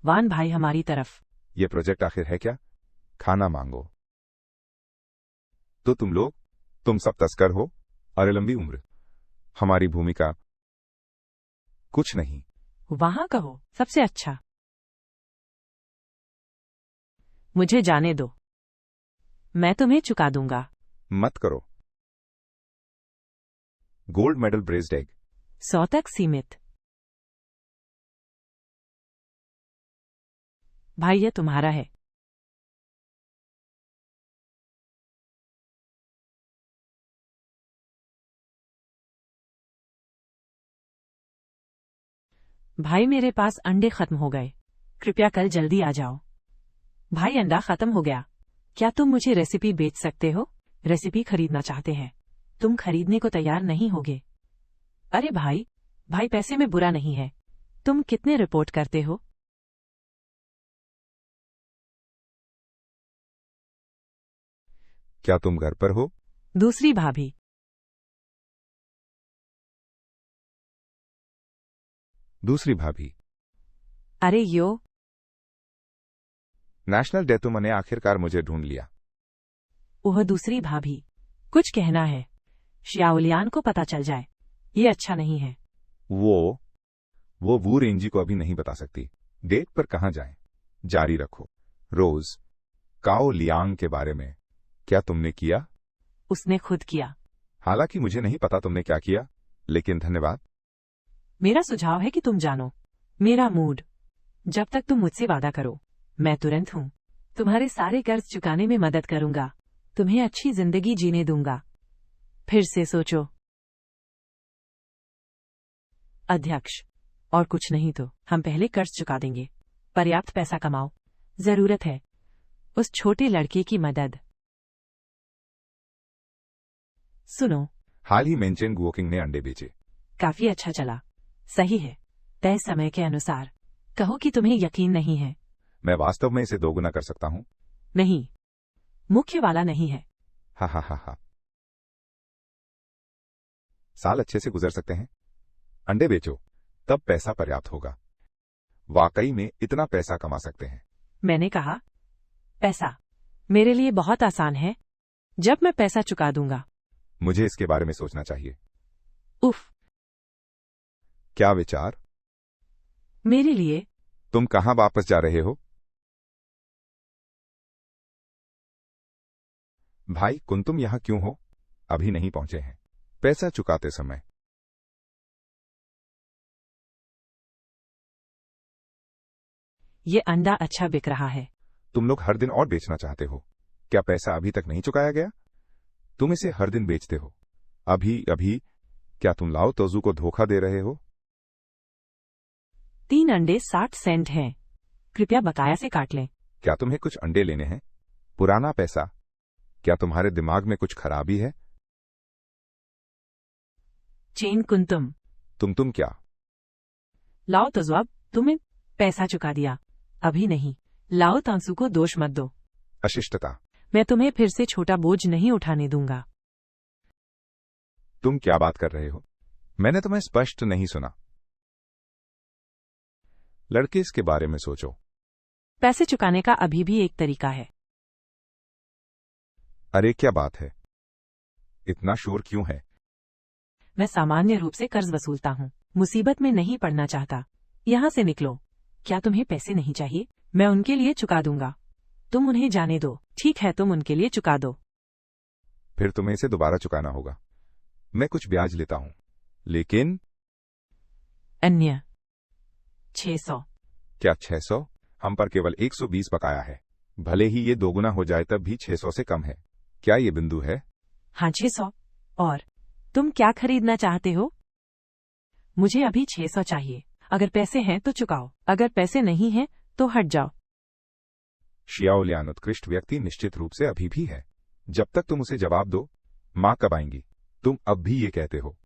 वान भाई, हमारी तरफ। ये प्रोजेक्ट आखिर है क्या? खाना मांगो। तो तुम सब तस्कर हो और लंबी उम्र। हमारी भूमिका कुछ नहीं। वहां कहो, सबसे अच्छा। मुझे जाने दो। मैं तुम्हें चुका दूंगा। मत करो। Gold medal braced egg. 100 तक सीमित। भाई, यह तुम्हारा है। भाई, मेरे पास अंडे खत्म हो गए। कृपया कल जल्दी आ जाओ। भाई, अंडा खत्म हो गया। क्या तुम मुझे रेसिपी बेच सकते हो? रेसिपी खरीदना चाहते हैं। तुम खरीदने को तैयार नहीं होगे। अरे भाई, पैसे में बुरा नहीं है। तुम कितने रिपोर्ट करते हो? क्या तुम घर पर हो? दूसरी भाभी। दूसरी भाभी। अरे यो। नेशनल डे, तुमने आखिरकार मुझे ढूंढ लिया। वह दूसरी भाभी। कुछ कहना है? श्याओलियान को पता चल जाए। ये अच्छा नहीं है। वो वू रेंजी को अभी नहीं बता सकती। डेट पर कहां जाएं? जारी रखो। रोज, काओ लियांग के बारे में क्या तुमने किया? उसने खुद किया। हालांकि मुझे नहीं पता तुमने क्या किया, लेकिन धन्यवाद। मेरा सुझाव है कि तुम जानो। मेरा मूड जब तक तुम मुझसे वादा करो, मैं तुरंत हूँ। तुम्हारे सारे कर्ज चुकाने में मदद करूंगा, तुम्हें अच्छी जिंदगी जीने दूंगा। फिर से सोचो। अध्यक्ष, और कुछ नहीं तो हम पहले कर्ज चुका देंगे। पर्याप्त पैसा कमाओ, जरूरत है उस छोटे लड़के की मदद। सुनो, हाल ही में चेन गुओकिंग ने अंडे बेचे। काफी अच्छा चला। सही है, तय समय के अनुसार। कहो कि तुम्हें यकीन नहीं है। मैं वास्तव में इसे दोगुना कर सकता हूँ। नहीं, मुख्य वाला नहीं है। हा हा हा हा। साल अच्छे से गुजर सकते हैं। अंडे बेचो, तब पैसा पर्याप्त होगा। वाकई में इतना पैसा कमा सकते हैं। मैंने कहा, पैसा मेरे लिए बहुत आसान है। जब मैं पैसा चुका दूंगा। मुझे इसके बारे में सोचना चाहिए। उफ, क्या विचार? मेरे लिए। तुम कहां वापस जा रहे हो? भाई कुन, तुम यहां क्यों हो? अभी नहीं पहुंचे हैं। पैसा चुकाते समय। ये अंडा अच्छा बिक रहा है। तुम लोग हर दिन और बेचना चाहते हो। क्या पैसा अभी तक नहीं चुकाया गया? तुम इसे हर दिन बेचते हो। अभी क्या तुम लाओ तोजू को धोखा दे रहे हो? 3 अंडे 60 सेंट हैं। कृपया बकाया से काट लें। क्या तुम्हें कुछ अंडे लेने हैं? पुराना पैसा? क्या तुम्हारे दिमाग में कुछ खराबी है? चेन कुंतुम। तुम क्या? लाओ तजुआब, तुम्हें पैसा चुका दिया। अभी नहीं। लाओ तांसू को दोष मत दो। अशिष्टता। मैं तुम्हें फिर से छोटा बोझ नहीं उठाने दूंगा। तुम क्या बात कर रहे हो? मैंने तुम्हें स्पष्ट नहीं सुना। लड़के, इसके बारे में सोचो। पैसे चुकाने का अभी भी एक तरीका है। अरे क्या बात है? इतना शोर क्यों है? मैं सामान्य रूप से कर्ज वसूलता हूँ। मुसीबत में नहीं पड़ना चाहता। यहाँ से निकलो। क्या तुम्हें पैसे नहीं चाहिए? मैं उनके लिए चुका दूंगा। तुम उन्हें जाने दो। ठीक है, तुम उनके लिए चुका दो। फिर तुम्हें इसे दोबारा चुकाना होगा। मैं कुछ ब्याज लेता हूं, लेकिन अन्य 600। क्या 600? हम पर केवल 120 बकाया है। भले ही ये दोगुना हो जाए तब भी 600 से कम है। क्या ये बिंदु है? हाँ, 600। और तुम क्या खरीदना चाहते हो? मुझे अभी 600 चाहिए। अगर पैसे हैं तो चुकाओ, अगर पैसे नहीं हैं तो हट जाओ। शियाओलियान उत्कृष्ट व्यक्ति निश्चित रूप से अभी भी है। जब तक तुम उसे जवाब दो, मां कब आएंगी? तुम अब भी ये कहते हो।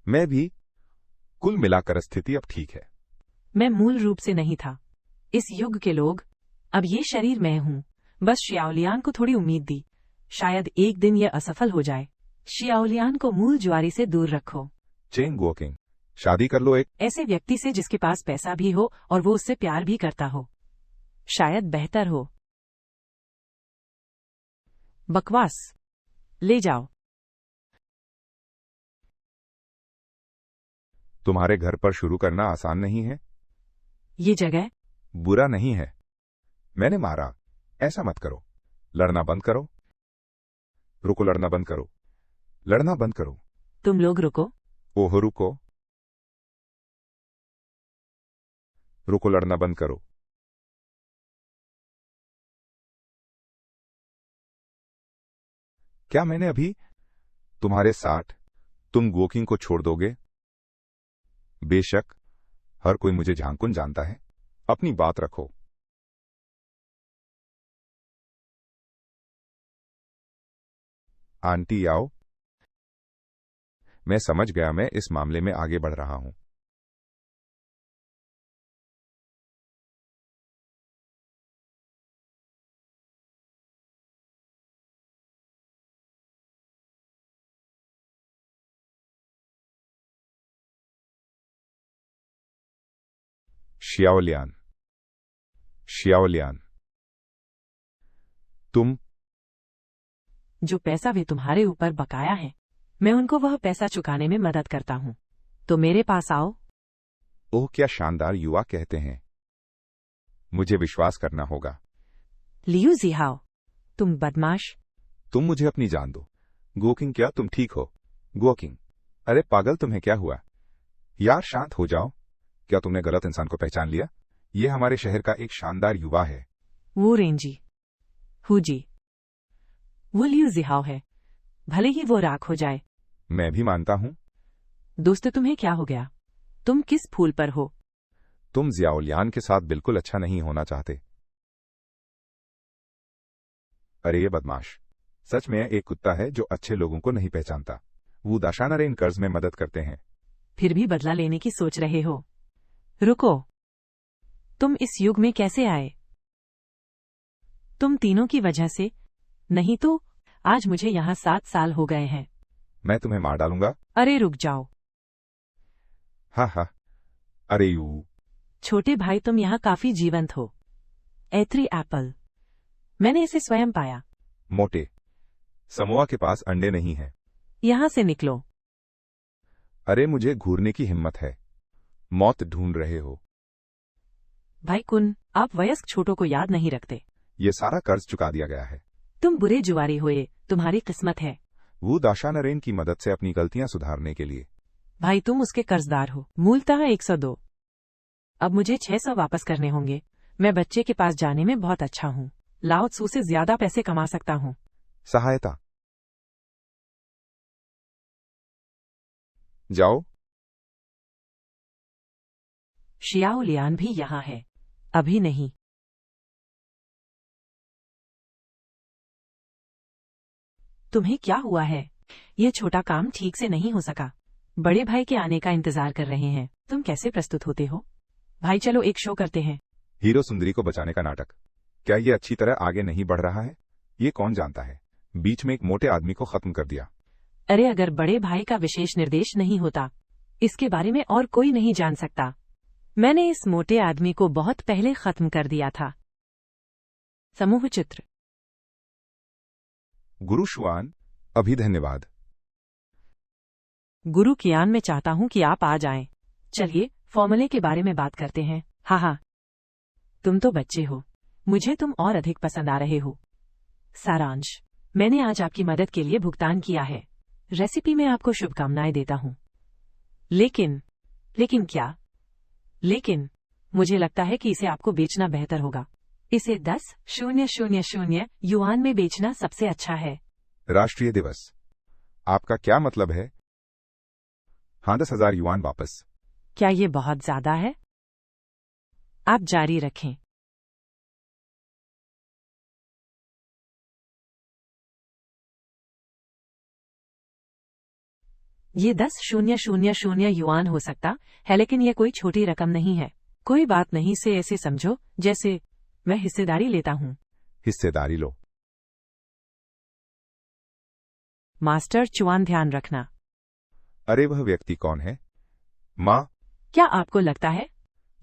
मैं भी। कुल मिलाकर स्थिति अब ठीक है। मैं मूल रूप से नहीं था इस युग के लोग। अब ये शरीर मैं हूँ। बस शियाओलियान को थोड़ी उम्मीद दी। शायद एक दिन यह असफल हो जाए। शियाओलियान को मूल ज्वारी से दूर रखो। चेन गुओकिंग, शादी कर लो एक ऐसे व्यक्ति से जिसके पास पैसा भी हो और वो उससे प्यार भी करता हो। शायद बेहतर हो। बकवास। ले जाओ। तुम्हारे घर पर शुरू करना आसान नहीं है। ये जगह बुरा नहीं है। मैंने मारा। ऐसा मत करो। लड़ना बंद करो। रुको, लड़ना बंद करो। लड़ना बंद करो। तुम लोग रुको। ओह रुको। रुको, लड़ना बंद करो। क्या मैंने अभी तुम्हारे 60? तुम गुओकिंग को छोड़ दोगे? बेशक, हर कोई मुझे झांकुन जानता है। अपनी बात रखो। आंटी आओ। मैं समझ गया, मैं इस मामले में आगे बढ़ रहा हूं। शियाओलियान, शियाओलियान, तुम जो पैसा वे तुम्हारे ऊपर बकाया है, मैं उनको वह पैसा चुकाने में मदद करता हूँ। तो मेरे पास आओ। ओह क्या शानदार युवा कहते हैं। मुझे विश्वास करना होगा। लियू जिहाओ, तुम बदमाश। तुम मुझे अपनी जान दो। गुओकिंग, क्या तुम ठीक हो? गुओकिंग, अरे पागल, तुम्हें क्या हुआ? यार शांत हो जाओ। क्या तुमने गलत इंसान को पहचान लिया? ये हमारे शहर का एक शानदार युवा है। वो रेंजी हुजी वो लियू जिहाओ है, भले ही वो राख हो जाए। मैं भी मानता हूं। दोस्त तुम्हें क्या हो गया? तुम किस फूल पर हो? तुम जियाउलियान के साथ बिल्कुल अच्छा नहीं होना चाहते। अरे ये बदमाश, सच में एक कुत्ता है जो अच्छे लोगों को नहीं पहचानता। वो दाशानारेन कर्ज में मदद करते हैं। फिर भी बदला लेने की सोच रहे हो? रुको, तुम इस युग में कैसे आए? तुम तीनों की वजह से, नहीं तो आज मुझे यहाँ 7 साल हो गए हैं। मैं तुम्हें मार डालूंगा। अरे रुक जाओ। हा हा, अरे यू। छोटे भाई तुम यहाँ काफी जीवंत हो। एथरी एप्पल, मैंने इसे स्वयं पाया। मोटे, समोआ के पास अंडे नहीं हैं। यहाँ से निकलो। अरे मुझे घूरने की हिम्मत है। मौत ढूंढ रहे हो? भाई कुन, आप वयस्क छोटों को याद नहीं रखते। ये सारा कर्ज चुका दिया गया है। तुम बुरे जुआरी हुए, तुम्हारी किस्मत है। वो दाशानारेन की मदद से अपनी गलतियां सुधारने के लिए। भाई तुम उसके कर्जदार हो, मूलतः 102। अब मुझे 600 वापस करने होंगे। मैं बच्चे के पास जाने में बहुत अच्छा हूँ। लाओ त्सू से ज्यादा पैसे कमा सकता हूँ। सहायता। जाओ। शियाओ लियान भी यहाँ है। अभी नहीं। तुम्हें क्या हुआ है? यह छोटा काम ठीक से नहीं हो सका। बड़े भाई के आने का इंतजार कर रहे हैं। तुम कैसे प्रस्तुत होते हो? भाई चलो एक शो करते हैं। हीरो सुंदरी को बचाने का नाटक। क्या ये अच्छी तरह आगे नहीं बढ़ रहा है? ये कौन जानता है, बीच में एक मोटे आदमी को खत्म कर दिया। अरे अगर बड़े भाई का विशेष निर्देश नहीं होता, इसके बारे में और कोई नहीं जान सकता। मैंने इस मोटे आदमी को बहुत पहले खत्म कर दिया था। समूह चित्र। गुरु शुआन, अभी धन्यवाद। गुरु कियान, मैं चाहता हूं कि आप आ जाएं। चलिए फॉर्मूले के बारे में बात करते हैं। हाँ, तुम तो बच्चे हो, मुझे तुम और अधिक पसंद आ रहे हो। सारांश, मैंने आज आपकी मदद के लिए भुगतान किया है। रेसिपी में आपको शुभकामनाएं देता हूं। लेकिन क्या? लेकिन मुझे लगता है कि इसे आपको बेचना बेहतर होगा। इसे 10,000 युआन में बेचना सबसे अच्छा है। राष्ट्रीय दिवस, आपका क्या मतलब है? हाँ, 10,000 युआन वापस। क्या ये बहुत ज्यादा है? आप जारी रखें। ये 10,000 युआन हो सकता है, लेकिन यह कोई छोटी रकम नहीं है। कोई बात नहीं, से ऐसे समझो जैसे मैं हिस्सेदारी लेता हूँ। हिस्सेदारी लो। मास्टर चुआन, ध्यान रखना। अरे वह व्यक्ति कौन है? माँ, क्या आपको लगता है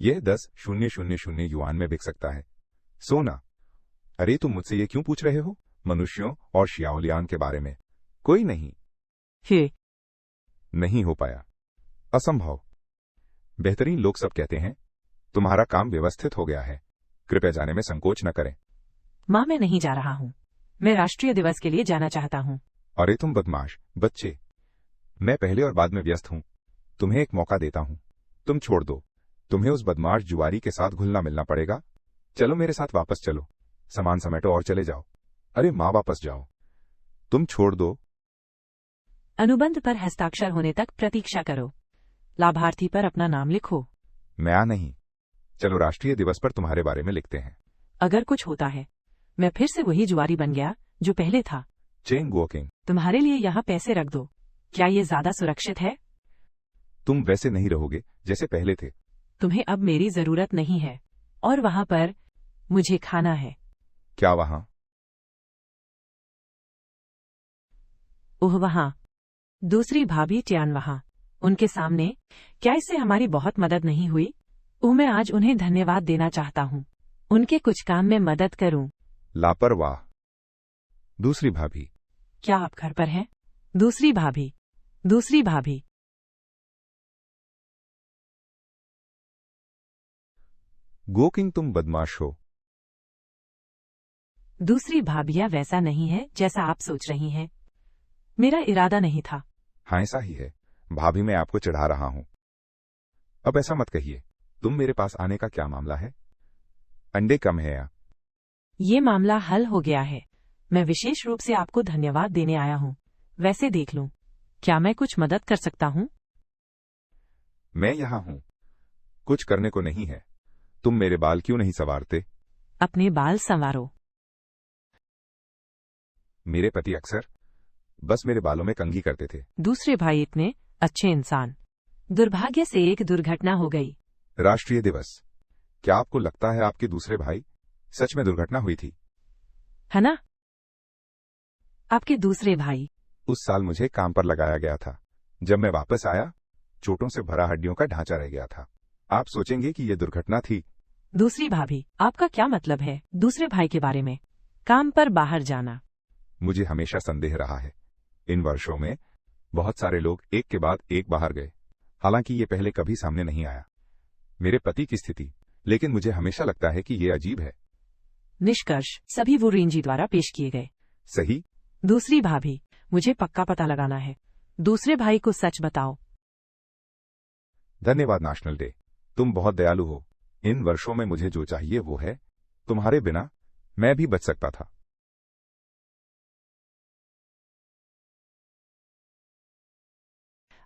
यह 10,000 युआन में बिक सकता है? सोना। अरे तुम मुझसे ये क्यों पूछ रहे हो? मनुष्यों और शियाओलियान के बारे में? कोई नहीं। हे, नहीं हो पाया। असंभव। बेहतरीन लोग सब कहते हैं। तुम्हारा काम व्यवस्थित हो गया है। कृपया जाने में संकोच न करें। माँ, मैं नहीं जा रहा हूँ। मैं राष्ट्रीय दिवस के लिए जाना चाहता हूँ। अरे तुम बदमाश बच्चे, मैं पहले और बाद में व्यस्त हूँ। तुम्हें एक मौका देता हूँ, तुम छोड़ दो। तुम्हें उस बदमाश जुआरी के साथ घुलना मिलना पड़ेगा। चलो मेरे साथ वापस चलो। सामान समेटो और चले जाओ। अरे माँ, वापस जाओ। तुम छोड़ दो। अनुबंध पर हस्ताक्षर होने तक प्रतीक्षा करो। लाभार्थी पर अपना नाम लिखो। मैं नहीं। चलो राष्ट्रीय दिवस पर तुम्हारे बारे में लिखते हैं। अगर कुछ होता है, मैं फिर से वही जुआरी बन गया जो पहले था। चेंग वॉकिंग। तुम्हारे लिए यहाँ पैसे रख दो। क्या ये ज्यादा सुरक्षित है? तुम वैसे नहीं रहोगे जैसे पहले थे। तुम्हें अब मेरी जरूरत नहीं है, और वहाँ पर मुझे खाना है। क्या वहाँ? ओह वहाँ, दूसरी भाभी टियान वहाँ, उनके सामने। क्या इससे हमारी बहुत मदद नहीं हुई? मैं आज उन्हें धन्यवाद देना चाहता हूँ। उनके कुछ काम में मदद करूँ। लापरवाह। दूसरी भाभी। क्या आप घर पर हैं? दूसरी भाभी। दूसरी भाभी। गोकिंग, तुम बदमाश हो। दूसरी भाभिया, वैसा नहीं है जैसा आप सोच रही हैं। मेरा इरादा नहीं था। हाँ, ऐसा ही है। भाभी, मैं आपको चढ़ा रहा हूं। अब ऐसा मत कहिए। तुम मेरे पास आने का क्या मामला है? अंडे कम है या? ये मामला हल हो गया है। मैं विशेष रूप से आपको धन्यवाद देने आया हूँ। वैसे देख लूं, क्या मैं कुछ मदद कर सकता हूँ? मैं यहाँ हूँ। कुछ करने को नहीं है। तुम मेरे बाल क्यों नहीं संवारते? अपने बाल संवारो। मेरे पति अक्सर बस मेरे बालों में कंघी करते थे। दूसरे भाई इतने अच्छे इंसान। दुर्भाग्य से एक दुर्घटना हो गई। राष्ट्रीय दिवस। क्या आपको लगता है आपके दूसरे भाई सच में दुर्घटना हुई थी? है ना? आपके दूसरे भाई। उस साल मुझे काम पर लगाया गया था। जब मैं वापस आया, चोटों से भरा हड्डियों का ढांचा रह गया था। आप सोचेंगे कि यह दुर्घटना थी। दूसरी भाभी, आपका क्या मतलब है दूसरे भाई के बारे में? काम पर बाहर जाना। मुझे हमेशा संदेह रहा है। इन वर्षों में बहुत सारे लोग एक के बाद एक बाहर गए, हालांकि ये पहले कभी सामने नहीं आया। मेरे पति की स्थिति, लेकिन मुझे हमेशा लगता है कि ये अजीब है। निष्कर्ष सभी वो रेंजी द्वारा पेश किए गए। सही। दूसरी भाभी, मुझे पक्का पता लगाना है। दूसरे भाई को सच बताओ। धन्यवाद नेशनल डे। तुम बहुत दयालु हो। इन वर्षों में मुझे जो चाहिए वो है। तुम्हारे बिना मैं भी बच सकता था।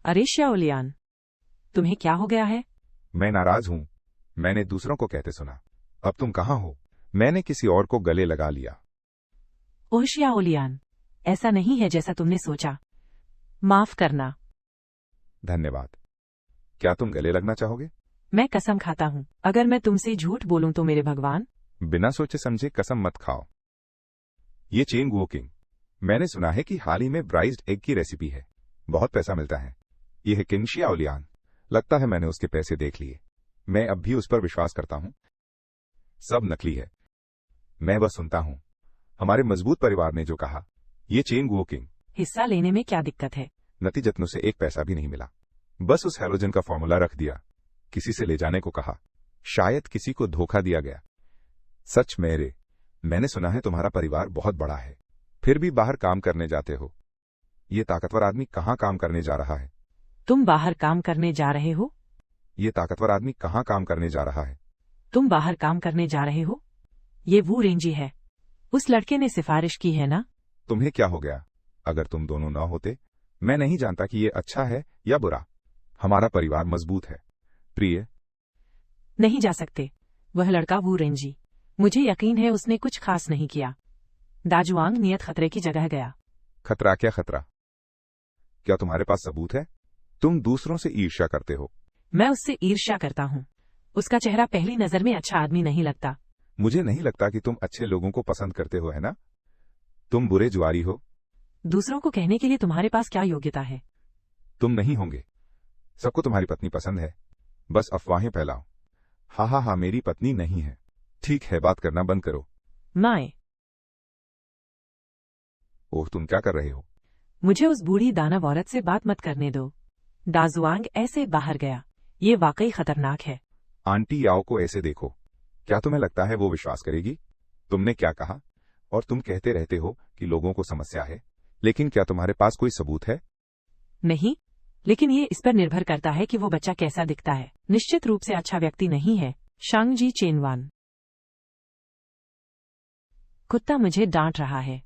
अरे श्याओलियान, तुम्हें क्या हो गया है? मैं नाराज हूं। मैंने दूसरों को कहते सुना। अब तुम कहां हो? मैंने किसी और को गले लगा लिया। ओह श्याओलियान, ऐसा नहीं है जैसा तुमने सोचा। माफ करना। धन्यवाद। क्या तुम गले लगना चाहोगे? मैं कसम खाता हूँ, अगर मैं तुमसे झूठ बोलूं तो मेरे भगवान। बिना सोचे समझे कसम मत खाओ। ये चेन वोकिंग। मैंने सुना है कि हाल ही में ब्राइज्ड एग की रेसिपी है। बहुत पैसा मिलता है। यह है किन श्याओलियान। लगता है मैंने उसके पैसे देख लिए। मैं अब भी उस पर विश्वास करता हूं। सब नकली है। मैं बस सुनता हूं। हमारे मजबूत परिवार ने जो कहा, ये चेन वोकिंग। हिस्सा लेने में क्या दिक्कत है? नतीजतन से एक पैसा भी नहीं मिला। बस उस हैलोजन का फॉर्मूला रख दिया। किसी से ले जाने को कहा। शायद किसी को धोखा दिया गया। सच मेरे, मैंने सुना है तुम्हारा परिवार बहुत बड़ा है, फिर भी बाहर काम करने जाते हो। ये ताकतवर आदमी कहां काम करने जा रहा है? तुम बाहर काम करने जा रहे हो? ये ताकतवर आदमी कहां काम करने जा रहा है? तुम बाहर काम करने जा रहे हो? ये वो रेंजी है। उस लड़के ने सिफारिश की है ना? तुम्हें क्या हो गया? अगर तुम दोनों न होते, मैं नहीं जानता कि ये अच्छा है या बुरा। हमारा परिवार मजबूत है। प्रिय, नहीं जा सकते। वह लड़का वो रेंजी। मुझे यकीन है उसने कुछ खास नहीं किया। दाजुआंग नियत खतरे की जगह गया। खतरा क्या खतरा? क्या तुम्हारे पास सबूत है? तुम दूसरों से ईर्ष्या करते हो। मैं उससे ईर्ष्या करता हूँ। उसका चेहरा पहली नजर में अच्छा आदमी नहीं लगता। मुझे नहीं लगता कि तुम अच्छे लोगों को पसंद करते हो, है ना? तुम बुरे जुआरी हो। दूसरों को कहने के लिए तुम्हारे पास क्या योग्यता है? तुम नहीं होंगे। सबको तुम्हारी पत्नी पसंद है। बस अफवाहें फैलाओ। हा, मेरी पत्नी नहीं है। ठीक है, बात करना बंद करो। माए, ओह, तुम क्या कर रहे हो? मुझे उस बूढ़ी दानव औरत से बात मत करने दो। दाजुआंग ऐसे बाहर गया। ये वाकई खतरनाक है। आंटी याओ को ऐसे देखो। क्या तुम्हें लगता है वो विश्वास करेगी? तुमने क्या कहा? और तुम कहते रहते हो कि लोगों को समस्या है, लेकिन क्या तुम्हारे पास कोई सबूत है? नहीं, लेकिन ये इस पर निर्भर करता है कि वो बच्चा कैसा दिखता है। निश्चित रूप से अच्छा व्यक्ति नहीं है। शांगजी चेनवान। कुत्ता मुझे डांट रहा है।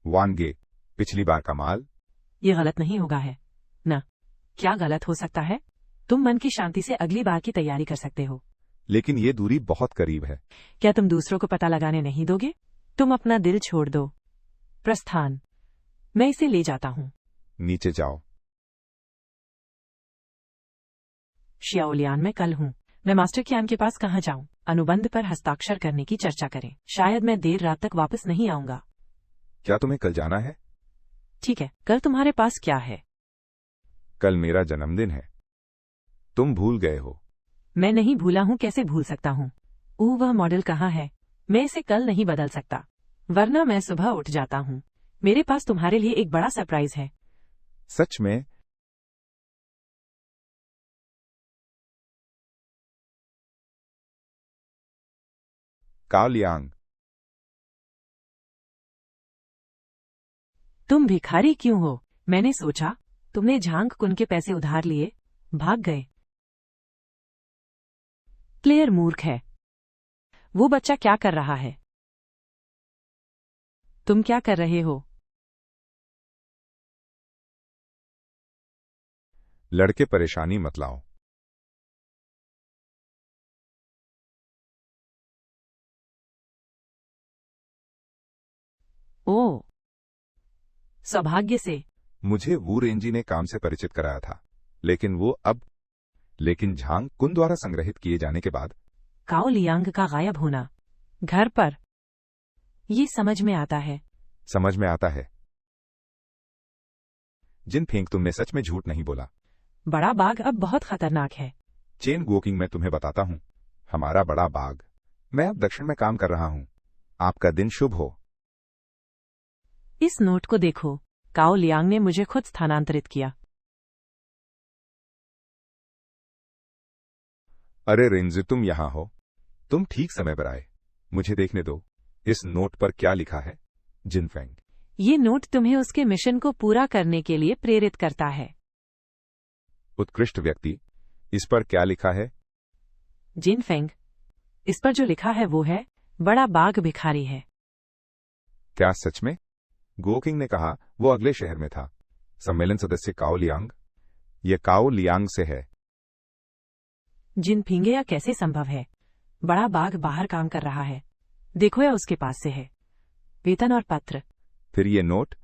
वानगे, पिछली बार का माल। ये गलत नहीं होगा है ना? क्या गलत हो सकता है? तुम मन की शांति से अगली बार की तैयारी कर सकते हो। लेकिन ये दूरी बहुत करीब है। क्या तुम दूसरों को पता लगाने नहीं दोगे? तुम अपना दिल छोड़ दो। प्रस्थान। मैं इसे ले जाता हूँ। नीचे जाओ। श्याओलियान में कल हूँ। मैं मास्टर कियान के पास कहाँ जाऊँ? अनुबंध पर हस्ताक्षर करने की चर्चा करें। शायद मैं देर रात तक वापस नहीं आऊंगा। क्या तुम्हें कल जाना है? ठीक है, कल तुम्हारे पास क्या है? कल मेरा जन्मदिन है। तुम भूल गए हो। मैं नहीं भूला हूँ, कैसे भूल सकता हूँ? वह मॉडल कहाँ है? मैं इसे कल नहीं बदल सकता, वरना मैं सुबह उठ जाता हूँ। मेरे पास तुम्हारे लिए एक बड़ा सरप्राइज है। सच में? कालियांग, तुम भिखारी क्यों हो? मैंने सोचा तुमने झांग कुन के पैसे उधार लिए भाग गए। प्लेयर मूर्ख है। वो बच्चा क्या कर रहा है? तुम क्या कर रहे हो? लड़के परेशानी मत लाओ। ओ, सौभाग्य से। मुझे वू रेंजी ने काम से परिचित कराया था, लेकिन झांग कुन द्वारा संग्रहित किए जाने के बाद काओ लियांग का गायब होना घर पर, ये समझ में आता है। समझ में आता है। जिन फेंग, तुमने सच में झूठ नहीं बोला। बड़ा बाघ अब बहुत खतरनाक है। चेन गोकिंग, मैं तुम्हें बताता हूं, हमारा बड़ा बाघ। मैं अब दक्षिण में काम कर रहा हूं। आपका दिन शुभ हो। इस नोट को देखो, काओ लियांग ने मुझे खुद स्थानांतरित किया। अरे रेंजी, तुम यहां हो। तुम ठीक समय पर आए। मुझे देखने दो, इस नोट पर क्या लिखा है। जिन फेंग, ये नोट तुम्हें उसके मिशन को पूरा करने के लिए प्रेरित करता है। उत्कृष्ट व्यक्ति, इस पर क्या लिखा है? जिन फेंग, इस पर जो लिखा है वो है, बड़ा बाघ भिखारी है। क्या सच में? गोकिंग ने कहा, वो अगले शहर में था। सम्मेलन सदस्य काओ लियांग? यह काओ लियांग से है। जिन फिंगे, यह कैसे संभव है? बड़ा बाघ बाहर काम कर रहा है। देखो, यह उसके पास से है, वेतन और पत्र। फिर ये नोट?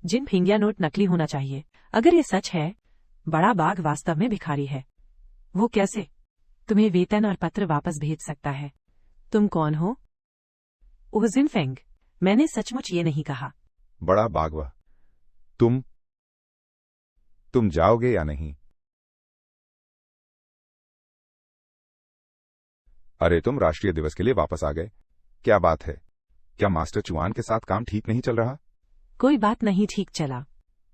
जिन फिंगिया, नोट नकली होना चाहिए। अगर ये सच है, बड़ा बाघ वास्तव में भिखारी है। वो कैसे तुम्हें वेतन और पत्र वापस भेज सकता है? तुम कौन हो? ओह जिन फेंग, मैंने सचमुच ये नहीं कहा। बड़ा बाघ, वह तुम जाओगे या नहीं? अरे, तुम राष्ट्रीय दिवस के लिए वापस आ गए। क्या बात है? क्या मास्टर चुआन के साथ काम ठीक नहीं चल रहा? कोई बात नहीं ठीक चला।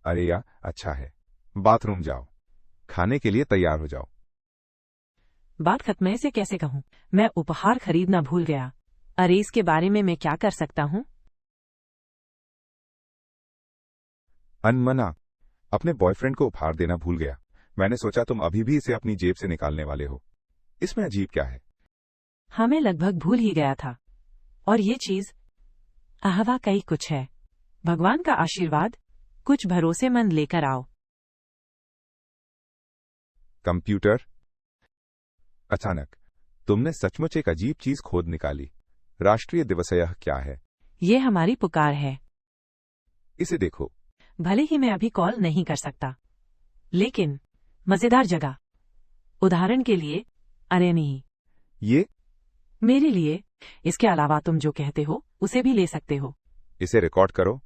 अरे या, अच्छा है। बाथरूम जाओ, खाने के लिए तैयार हो जाओ। बात खत्म है से कैसे कहूं? मैं उपहार खरीदना भूल गया। अरे, इसके बारे में मैं क्या कर सकता हूं? अनमना, अपने बॉयफ्रेंड को उपहार देना भूल गया। मैंने सोचा तुम अभी भी इसे अपनी जेब से निकालने वाले हो। इसमें अजीब क्या है? हमें लगभग भूल ही गया था। और ये चीज अहवा कई कुछ है। भगवान का आशीर्वाद, कुछ भरोसेमंद लेकर आओ। कंप्यूटर? अचानक तुमने सचमुच एक अजीब चीज खोद निकाली। राष्ट्रीय दिवस, यह क्या है? ये हमारी पुकार है। इसे देखो। भले ही मैं अभी कॉल नहीं कर सकता, लेकिन मजेदार जगह। उदाहरण के लिए, अरे नहीं, ये मेरे लिए। इसके अलावा तुम जो कहते हो उसे भी ले सकते हो। इसे रिकॉर्ड करो।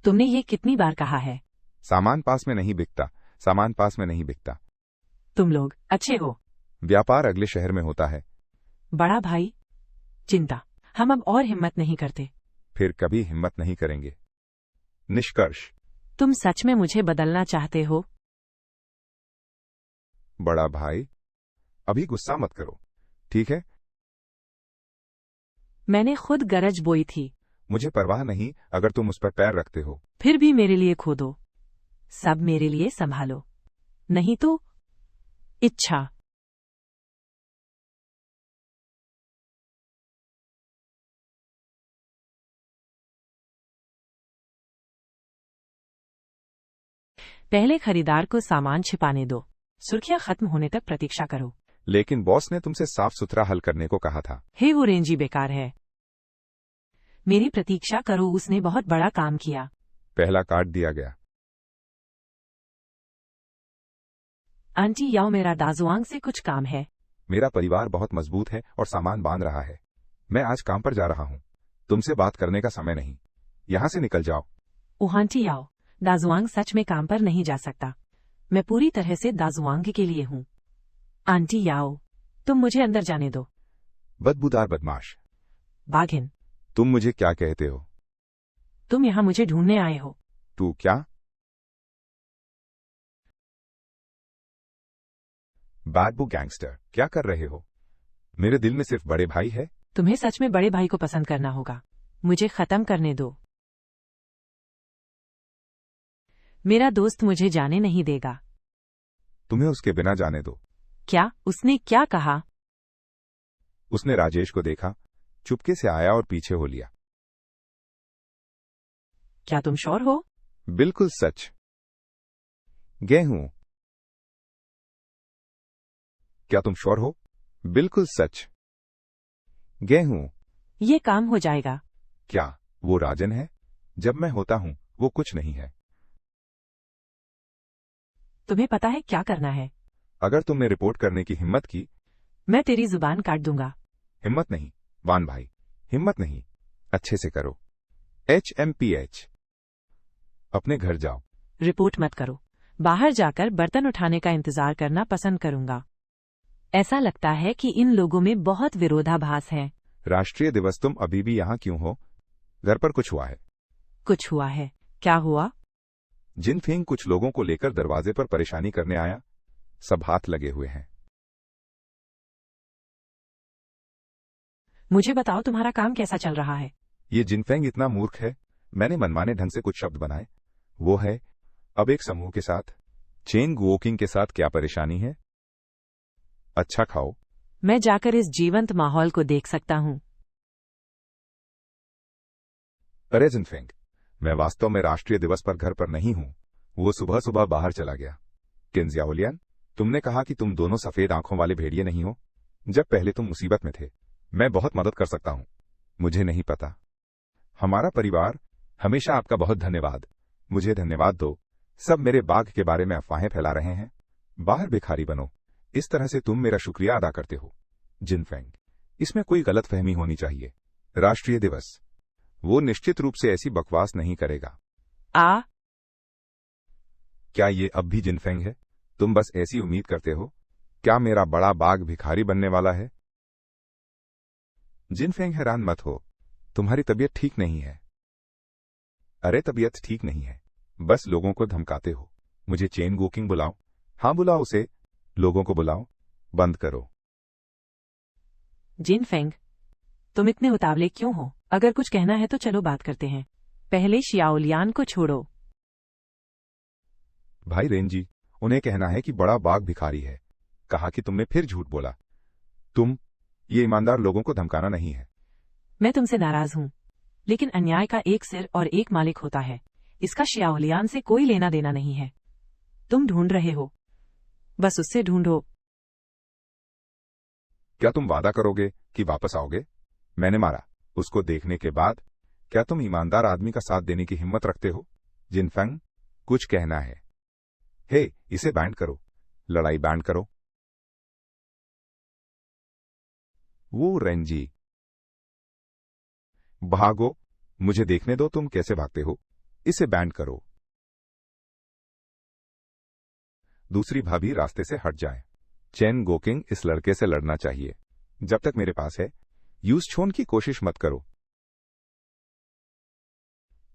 तुमने ये कितनी बार कहा है? सामान पास में नहीं बिकता। सामान पास में नहीं बिकता। तुम लोग अच्छे हो। व्यापार अगले शहर में होता है। बड़ा भाई, चिंता, हम अब और हिम्मत नहीं करते। फिर कभी हिम्मत नहीं करेंगे। निष्कर्ष, तुम सच में मुझे बदलना चाहते हो? बड़ा भाई, अभी गुस्सा मत करो, ठीक है? मैंने खुद गरज बोई थी। मुझे परवाह नहीं अगर तुम उस पर पैर रखते हो। फिर भी मेरे लिए खोदो, सब मेरे लिए संभालो, नहीं तो इच्छा। पहले खरीदार को सामान छिपाने दो। सुर्खियां खत्म होने तक प्रतीक्षा करो। लेकिन बॉस ने तुमसे साफ सुथरा हल करने को कहा था। हे, वो रेंजी बेकार है। मेरी प्रतीक्षा करो, उसने बहुत बड़ा काम किया। पहला काट दिया गया। आंटी याओ, मेरा दाजुआंग से कुछ काम है। मेरा परिवार बहुत मजबूत है और सामान बांध रहा है। मैं आज काम पर जा रहा हूँ। तुमसे बात करने का समय नहीं। यहाँ से निकल जाओ। ओह आंटी याओ, दाजुआंग सच में काम पर नहीं जा सकता। मैं पूरी तरह से दाजुआंग के लिए हूँ। आंटी याओ, तुम मुझे अंदर जाने दो। बदबूदार बदमाश। बाघिन, तुम मुझे क्या कहते हो? तुम यहाँ मुझे ढूंढने आए हो। तू क्या? बैड बू गैंगस्टर, क्या कर रहे हो? मेरे दिल में सिर्फ बड़े भाई है। तुम्हें सच में बड़े भाई को पसंद करना होगा। मुझे खत्म करने दो। मेरा दोस्त मुझे जाने नहीं देगा। तुम्हें उसके बिना जाने दो। क्या? उसने क्या कहा? उसने राजेश को देखा, चुपके से आया और पीछे हो लिया। क्या तुम श्योर हो? बिल्कुल सच। गेहूं। क्या तुम श्योर हो? बिल्कुल सच। गेहूं। ये काम हो जाएगा। क्या वो राजन है? जब मैं होता हूं वो कुछ नहीं है। तुम्हें पता है क्या करना है? अगर तुमने रिपोर्ट करने की हिम्मत की। मैं तेरी जुबान काट दूंगा। हिम्मत नहीं वान भाई, हिम्मत नहीं। अच्छे से करो। HMPH। अपने घर जाओ। रिपोर्ट मत करो। बाहर जाकर बर्तन उठाने का इंतजार करना पसंद करूंगा। ऐसा लगता है कि इन लोगों में बहुत विरोधाभास है। राष्ट्रीय दिवस तुम अभी भी यहां क्यों हो? घर पर कुछ हुआ है? कुछ हुआ है। क्या हुआ? जिनफिंग कुछ लोगों को लेकर दरवाजे पर परेशानी करने आया। सब हाथ लगे हुए हैं। मुझे बताओ तुम्हारा काम कैसा चल रहा है? ये जिनफेंग इतना मूर्ख है, मैंने मनमाने ढंग से कुछ शब्द बनाए। वो है अब एक समूह के साथ। चेन वॉकिंग के साथ क्या परेशानी है? अच्छा खाओ। मैं जाकर इस जीवंत माहौल को देख सकता हूँ। अरे जिनफेंग, मैं वास्तव में राष्ट्रीय दिवस पर घर पर नहीं हूं। वो सुबह सुबह बाहर चला गया। किन्जियाओलियन, तुमने कहा कि तुम दोनों सफेद आंखों वाले भेड़िए नहीं हो। जब पहले तुम मुसीबत में थे, मैं बहुत मदद कर सकता हूं। मुझे नहीं पता। हमारा परिवार हमेशा आपका बहुत धन्यवाद। मुझे धन्यवाद दो। सब मेरे बाघ के बारे में अफवाहें फैला रहे हैं। बाहर भिखारी बनो। इस तरह से तुम मेरा शुक्रिया अदा करते हो। जिनफेंग, इसमें कोई गलतफहमी होनी चाहिए। राष्ट्रीय दिवस, वो निश्चित रूप से ऐसी बकवास नहीं करेगा। क्या ये अब भी जिनफेंग है? तुम बस ऐसी उम्मीद करते हो? क्या मेरा बड़ा बाघ भिखारी बनने वाला है? जिनफेंग, हैरान मत हो। तुम्हारी तबीयत ठीक नहीं है। अरे तबीयत ठीक नहीं है, बस लोगों को धमकाते हो। मुझे चेन वॉकिंग बुलाओ। हाँ बुलाओ उसे। लोगों को बुलाओ। बंद करो। जिनफेंग, तुम इतने उतावले क्यों हो? अगर कुछ कहना है तो चलो बात करते हैं। पहले शियाओलियान को छोड़ो। भाई रेंजी, उन्हें कहना है कि बड़ा बाघ भिखारी है। कहा कि तुमने फिर झूठ बोला। ये ईमानदार लोगों को धमकाना नहीं है। मैं तुमसे नाराज हूँ, लेकिन अन्याय का एक सिर और एक मालिक होता है। इसका शियाओलियान से कोई लेना देना नहीं है। तुम ढूंढ रहे हो, बस उससे ढूंढो। क्या तुम वादा करोगे कि वापस आओगे? मैंने मारा उसको देखने के बाद क्या तुम ईमानदार आदमी का साथ देने की हिम्मत रखते हो? जिनफेंग, कुछ कहना है। हे, इसे बैंड करो। लड़ाई बैंड करो। वो रेंजी, भागो। मुझे देखने दो तुम कैसे भागते हो। इसे बैंड करो। दूसरी भाभी रास्ते से हट जाए। चेन वॉकिंग, इस लड़के से लड़ना चाहिए जब तक मेरे पास है। यूज छोन की कोशिश मत करो।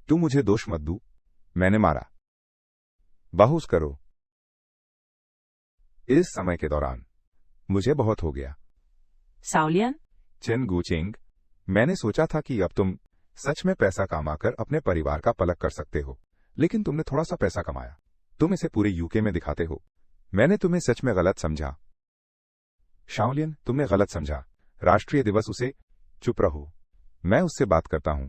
तू मुझे दोष मत दू। मैंने मारा। बाहुस करो। इस समय के दौरान मुझे बहुत हो गया। साओलियन, चेन गुचिंग, मैंने सोचा था कि अब तुम सच में पैसा कमाकर अपने परिवार का पलक कर सकते हो, लेकिन तुमने थोड़ा सा पैसा कमाया। तुम इसे पूरे यूके में दिखाते हो। मैंने तुम्हें सच में गलत समझा। शाओलियन, तुमने गलत समझा। राष्ट्रीय दिवस उसे। चुप रहो, मैं उससे बात करता हूं।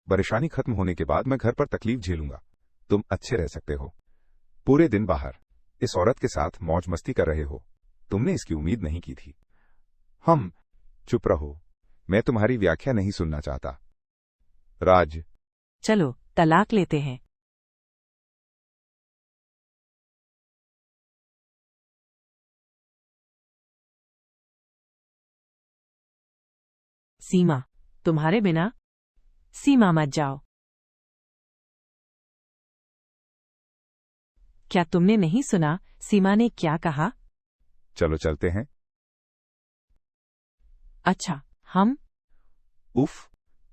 परेशानी खत्म होने के बाद मैं घर पर तकलीफ झेलूंगा। तुम अच्छे रह सकते हो। पूरे दिन बाहर इस औरत के साथ मौज मस्ती कर रहे हो। तुमने इसकी उम्मीद नहीं की थी। हम। चुप रहो, मैं तुम्हारी व्याख्या नहीं सुनना चाहता। राज, चलो तलाक लेते हैं। सीमा, तुम्हारे बिना। सीमा, मत जाओ। क्या तुमने नहीं सुना सीमा ने क्या कहा? चलो चलते हैं। अच्छा, हम। उफ,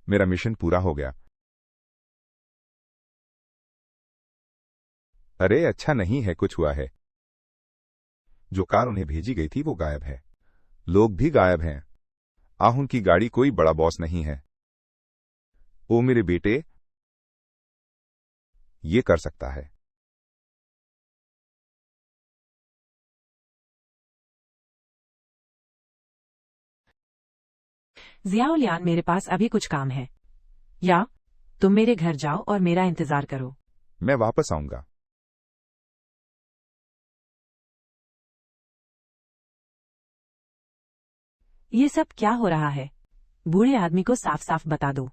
मेरा मिशन पूरा हो गया। अरे अच्छा नहीं है, कुछ हुआ है। जो कार उन्हें भेजी गई थी वो गायब है। लोग भी गायब हैं। आहुन की गाड़ी कोई बड़ा बॉस नहीं है। ओ मेरे बेटे, ये कर सकता है। जियाउलियान, मेरे पास अभी कुछ काम है, या तुम मेरे घर जाओ और मेरा इंतजार करो। मैं वापस आऊंगा। ये सब क्या हो रहा है? बूढ़े आदमी को साफ साफ बता दो।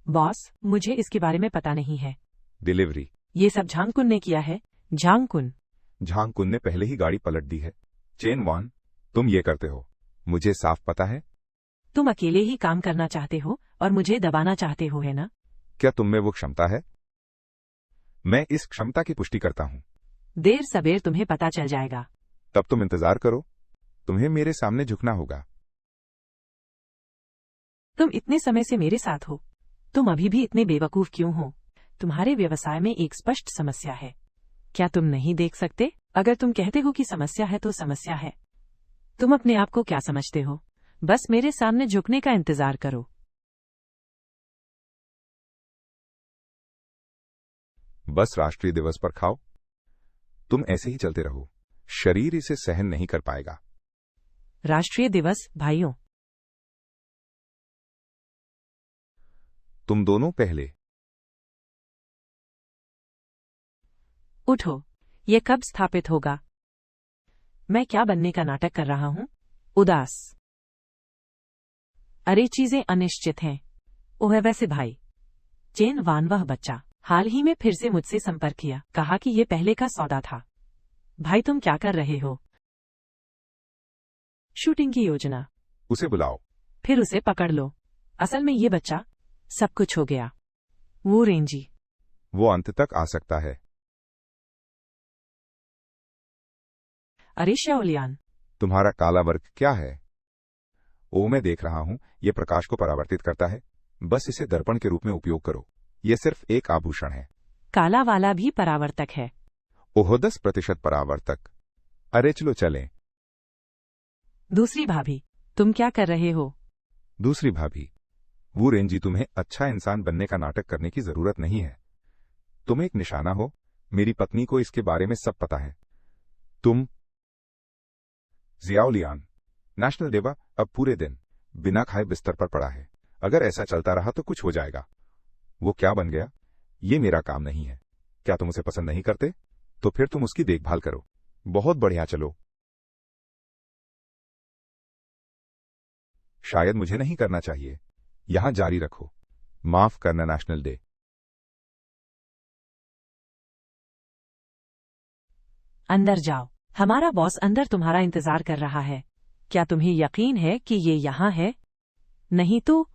बॉस, मुझे इसके बारे में पता नहीं है। डिलीवरी। ये सब झांगकुन ने किया है। झांगकुन? झांगकुन ने पहले ही गाड़ी पलट दी है। चेन वॉन, तुम ये करते हो, मुझे साफ पता है। तुम अकेले ही काम करना चाहते हो और मुझे दबाना चाहते हो, है ना? क्या तुम में वो क्षमता है? मैं इस क्षमता की पुष्टि करता हूं। देर सबेर तुम्हें पता चल जाएगा। तब तुम इंतजार करो, तुम्हें मेरे सामने झुकना होगा। तुम इतने समय से मेरे साथ हो, तुम अभी भी इतने बेवकूफ क्यों हो? तुम्हारे व्यवसाय में एक स्पष्ट समस्या है। क्या तुम नहीं देख सकते? अगर तुम कहते हो कि समस्या है तो समस्या है। तुम अपने आप को क्या समझते हो? बस मेरे सामने झुकने का इंतजार करो। बस राष्ट्रीय दिवस पर खाओ। तुम ऐसे ही चलते रहो, शरीर इसे सहन नहीं कर पाएगा। राष्ट्रीय दिवस, भाइयों? तुम दोनों पहले उठो। ये कब स्थापित होगा? मैं क्या बनने का नाटक कर रहा हूं? उदास। अरे, चीजें अनिश्चित हैं। ओह वैसे भाई, चेन वान, वह बच्चा हाल ही में फिर से मुझसे संपर्क किया, कहा कि ये पहले का सौदा था। भाई, तुम क्या कर रहे हो? शूटिंग की योजना। उसे बुलाओ। फिर उसे पकड़ लो। असल में ये बच्चा, सब कुछ हो गया। वो रेंजी। वो अंत तक आ सकता है। अरे शाओलियान, तुम्हारा काला वर्ग क्या है? ओ, मैं देख रहा हूं, यह प्रकाश को परावर्तित करता है। बस इसे दर्पण के रूप में उपयोग करो। यह सिर्फ एक आभूषण है। काला वाला भी परावर्तक है। ओह, 10% परावर्तक। अरे चलो चलें। दूसरी भाभी, तुम क्या कर रहे हो? दूसरी भाभी, वो रेंजी, तुम्हें अच्छा इंसान बनने का नाटक करने की जरूरत नहीं है। तुम एक निशाना हो। मेरी पत्नी को इसके बारे में सब पता है। तुम जियाउलियान, नेशनल डेवा अब पूरे दिन बिना खाए बिस्तर पर पड़ा है। अगर ऐसा चलता रहा तो कुछ हो जाएगा। वो क्या बन गया, ये मेरा काम नहीं है। क्या तुम उसे पसंद नहीं करते? तो फिर तुम उसकी देखभाल करो। बहुत बढ़िया, चलो। शायद मुझे नहीं करना चाहिए। यहां जारी रखो। माफ करना, नेशनल डे। अंदर जाओ। हमारा बॉस अंदर तुम्हारा इंतजार कर रहा है। क्या तुम्हें यकीन है कि ये यहाँ है? नहीं तो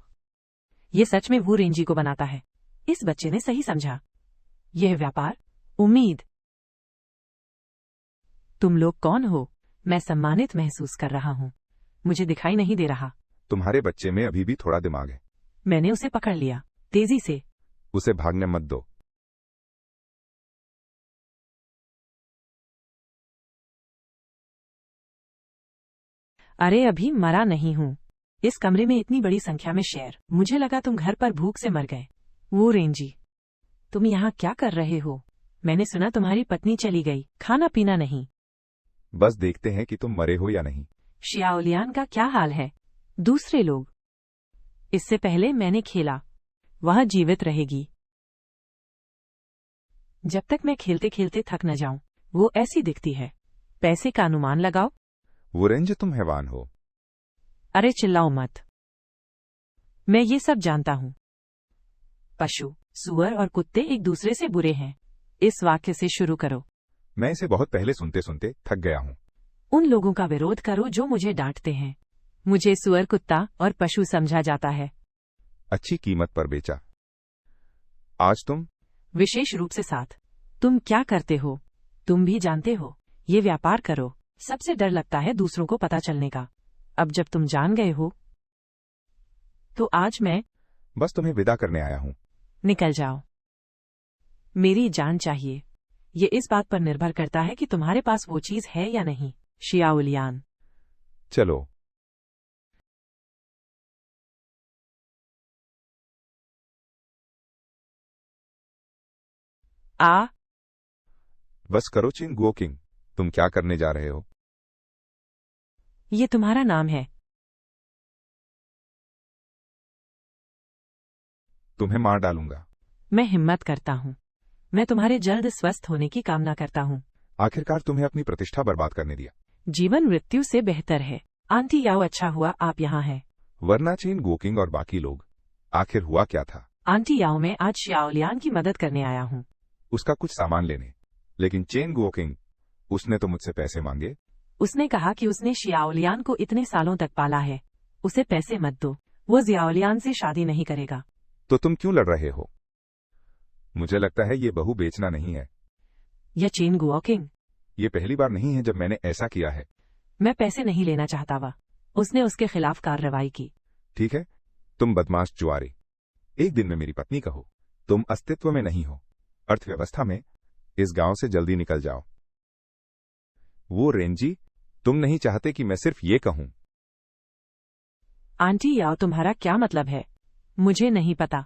ये सच में वो रेंजी को बनाता है। इस बच्चे ने सही समझा। यह व्यापार, उम्मीद। तुम लोग कौन हो? मैं सम्मानित महसूस कर रहा हूँ। मुझे दिखाई नहीं दे रहा। तुम्हारे बच्चे में अभी भी थोड़ा दिमाग है। मैंने उसे पकड़ लिया, तेजी से। उसे भागने मत दो। अरे, अभी मरा नहीं हूँ। इस कमरे में इतनी बड़ी संख्या में शेर। मुझे लगा तुम घर पर भूख से मर गए। वो रेंजी, तुम यहाँ क्या कर रहे हो? मैंने सुना तुम्हारी पत्नी चली गई। खाना पीना नहीं। बस देखते हैं कि तुम मरे हो या नहीं। शियाओलियान का क्या हाल है? दूसरे लोग। इससे पहले मैंने खेला, वह जीवित रहेगी। जब तक मैं खेलते खेलते थक न जाऊं। वो ऐसी दिखती है। पैसे का अनुमान लगाओ। वो रेंज, तुम हैवान हो। अरे चिल्लाओ मत। मैं ये सब जानता हूं। पशु, सुअर और कुत्ते एक दूसरे से बुरे हैं। इस वाक्य से शुरू करो। मैं इसे बहुत पहले सुनते सुनते थक गया हूं। उन लोगों का विरोध करो जो मुझे डांटते हैं। मुझे सुअर, कुत्ता और पशु समझा जाता है। अच्छी कीमत पर बेचा। आज तुम विशेष रूप से साथ। तुम क्या करते हो? तुम भी जानते हो, ये व्यापार करो। सबसे डर लगता है दूसरों को पता चलने का। अब जब तुम जान गए हो, तो आज मैं बस तुम्हें विदा करने आया हूं। निकल जाओ। मेरी जान चाहिए। ये इस बात पर निर्भर करता है कि तुम्हारे पास वो चीज है या नहीं। शियाउलियान, चलो। आ बस करो चिन गुओ किंग, तुम क्या करने जा रहे हो? ये तुम्हारा नाम है। तुम्हें मार डालूंगा। मैं हिम्मत करता हूँ। मैं तुम्हारे जल्द स्वस्थ होने की कामना करता हूँ। आखिरकार तुम्हें अपनी प्रतिष्ठा बर्बाद करने दिया। जीवन मृत्यु से बेहतर है। आंटी याओ, अच्छा हुआ आप यहाँ हैं। वरना चेन गोकिंग और बाकी लोग। आखिर हुआ क्या था? आंटी याओ, मैं आज शाओलियान की मदद करने आया हूँ। उसका कुछ सामान लेने। लेकिन चेन गोकिंग, उसने तो मुझसे पैसे मांगे। उसने कहा कि उसने शियाओलियान को इतने सालों तक पाला है, उसे पैसे मत दो, वो जियाओलियान से शादी नहीं करेगा। तो तुम क्यों लड़ रहे हो? मुझे लगता है ये बहू बेचना नहीं है। यह चेन गुओकिंग, ये पहली बार नहीं है जब मैंने ऐसा किया है। मैं पैसे नहीं लेना चाहता वा। उसने उसके खिलाफ कार्रवाई की। ठीक है, तुम बदमाश जुआरी। एक दिन में मेरी पत्नी कहो, तुम अस्तित्व में नहीं हो, अर्थव्यवस्था में। इस गांव से जल्दी निकल जाओ। वो रेंजी, तुम नहीं चाहते कि मैं सिर्फ ये कहूं। आंटी याओ, तुम्हारा क्या मतलब है? मुझे नहीं पता।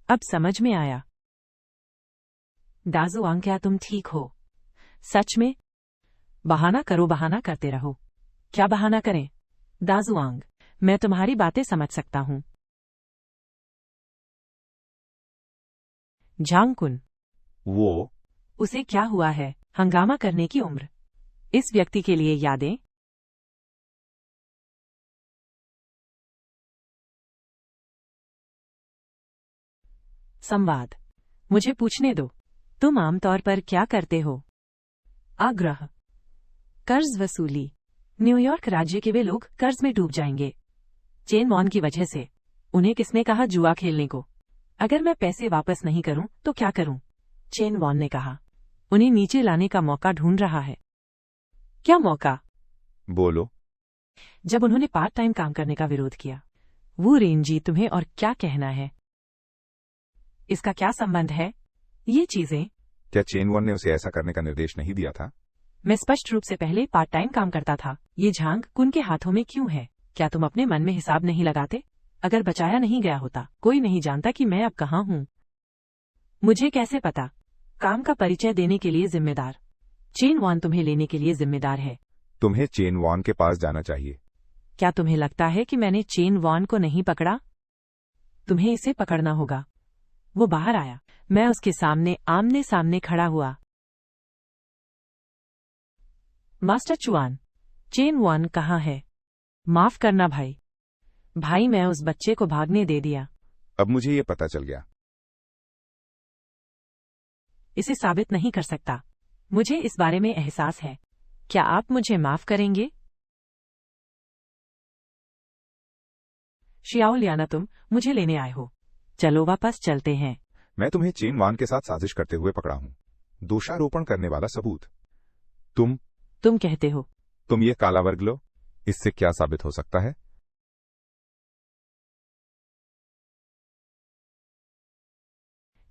अब समझ में आया। दाजुआंग, क्या तुम ठीक हो? सच में? बहाना करो, बहाना करते रहो। क्या बहाना करें? दाजुआंग, मैं तुम्हारी बातें समझ सकता हूं। झांगकुन, वो उसे क्या हुआ है? हंगामा करने की उम्र। इस व्यक्ति के लिए यादें। संवाद। मुझे पूछने दो, तुम आमतौर पर क्या करते हो? आग्रह। कर्ज वसूली। न्यूयॉर्क राज्य के वे लोग कर्ज में डूब जाएंगे, चेन वॉन की वजह से। उन्हें किसने कहा जुआ खेलने को? अगर मैं पैसे वापस नहीं करूं तो क्या करूं? चेन वॉन ने कहा। उन्हें नीचे लाने का मौका ढूंढ रहा है। क्या मौका? बोलो। जब उन्होंने पार्ट टाइम काम करने का विरोध किया। वो रेंजी, तुम्हें और क्या कहना है? इसका क्या संबंध है? ये चीजें। क्या चेन वन ने उसे ऐसा करने का निर्देश नहीं दिया था? मैं स्पष्ट रूप से पहले पार्ट टाइम काम करता था। ये झांग कुन के हाथों में क्यों है? क्या तुम अपने मन में हिसाब नहीं लगाते? अगर बचाया नहीं गया होता, कोई नहीं जानता कि मैं अब कहाँ हूँ। मुझे कैसे पता? काम का परिचय देने के लिए जिम्मेदार चेन वॉन तुम्हें लेने के लिए जिम्मेदार है। तुम्हें चेन वॉन के पास जाना चाहिए। क्या तुम्हें लगता है कि मैंने चेन वॉन को नहीं पकड़ा? तुम्हें इसे पकड़ना होगा। वो बाहर आया। मैं उसके सामने आमने सामने खड़ा हुआ। मास्टर चुआन, चेन वॉन कहाँ है? माफ करना भाई। भाई, मैं उस बच्चे को भागने दे दिया। अब मुझे ये पता चल गया। इसे साबित नहीं कर सकता। मुझे इस बारे में एहसास है। क्या आप मुझे माफ करेंगे? शियाओलियाना, तुम मुझे लेने आए हो। चलो वापस चलते हैं। मैं तुम्हें चेन वान के साथ साजिश करते हुए पकड़ा हूं। दोषारोपण करने वाला सबूत। तुम कहते हो। तुम ये काला वर्ग लो। इससे क्या साबित हो सकता है?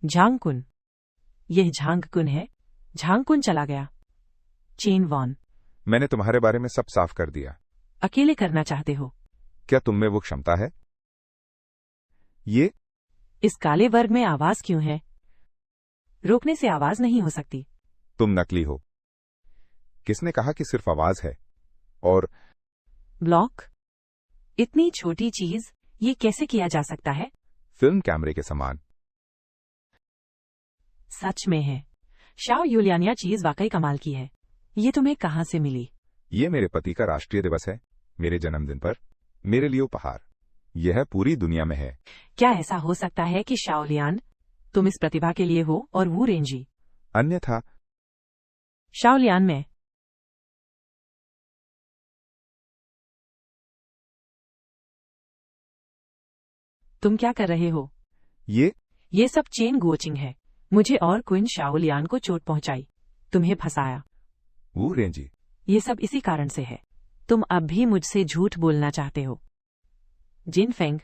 झांगकुन। यह झांगकुन है। झांगकुन चला गया। चेन वॉन, मैंने तुम्हारे बारे में सब साफ कर दिया। अकेले करना चाहते हो? क्या तुम में वो क्षमता है? ये इस काले वर्ग में आवाज क्यों है? रोकने से आवाज नहीं हो सकती। तुम नकली हो। किसने कहा कि सिर्फ आवाज है? और ब्लॉक? इतनी छोटी चीज, ये कैसे किया जा सकता है? फिल्म कैमरे के समान। सच में है। शाओ यूलियान, यह चीज वाकई कमाल की है। ये तुम्हें कहाँ से मिली? ये मेरे पति का राष्ट्रीय दिवस है। मेरे जन्मदिन पर मेरे लिए उपहार। यह पूरी दुनिया में है। क्या ऐसा हो सकता है कि शाओलियान, तुम इस प्रतिभा के लिए हो और वो रेंजी? अन्यथा शाओलियान में तुम क्या कर रहे हो? ये सब चेन गोचिंग है। मुझे और क्विन शाओलियान को चोट पहुंचाई, तुम्हें फंसाया। वो रेंजी, ये सब इसी कारण से है। तुम अब भी मुझसे झूठ बोलना चाहते हो। जिन फेंग,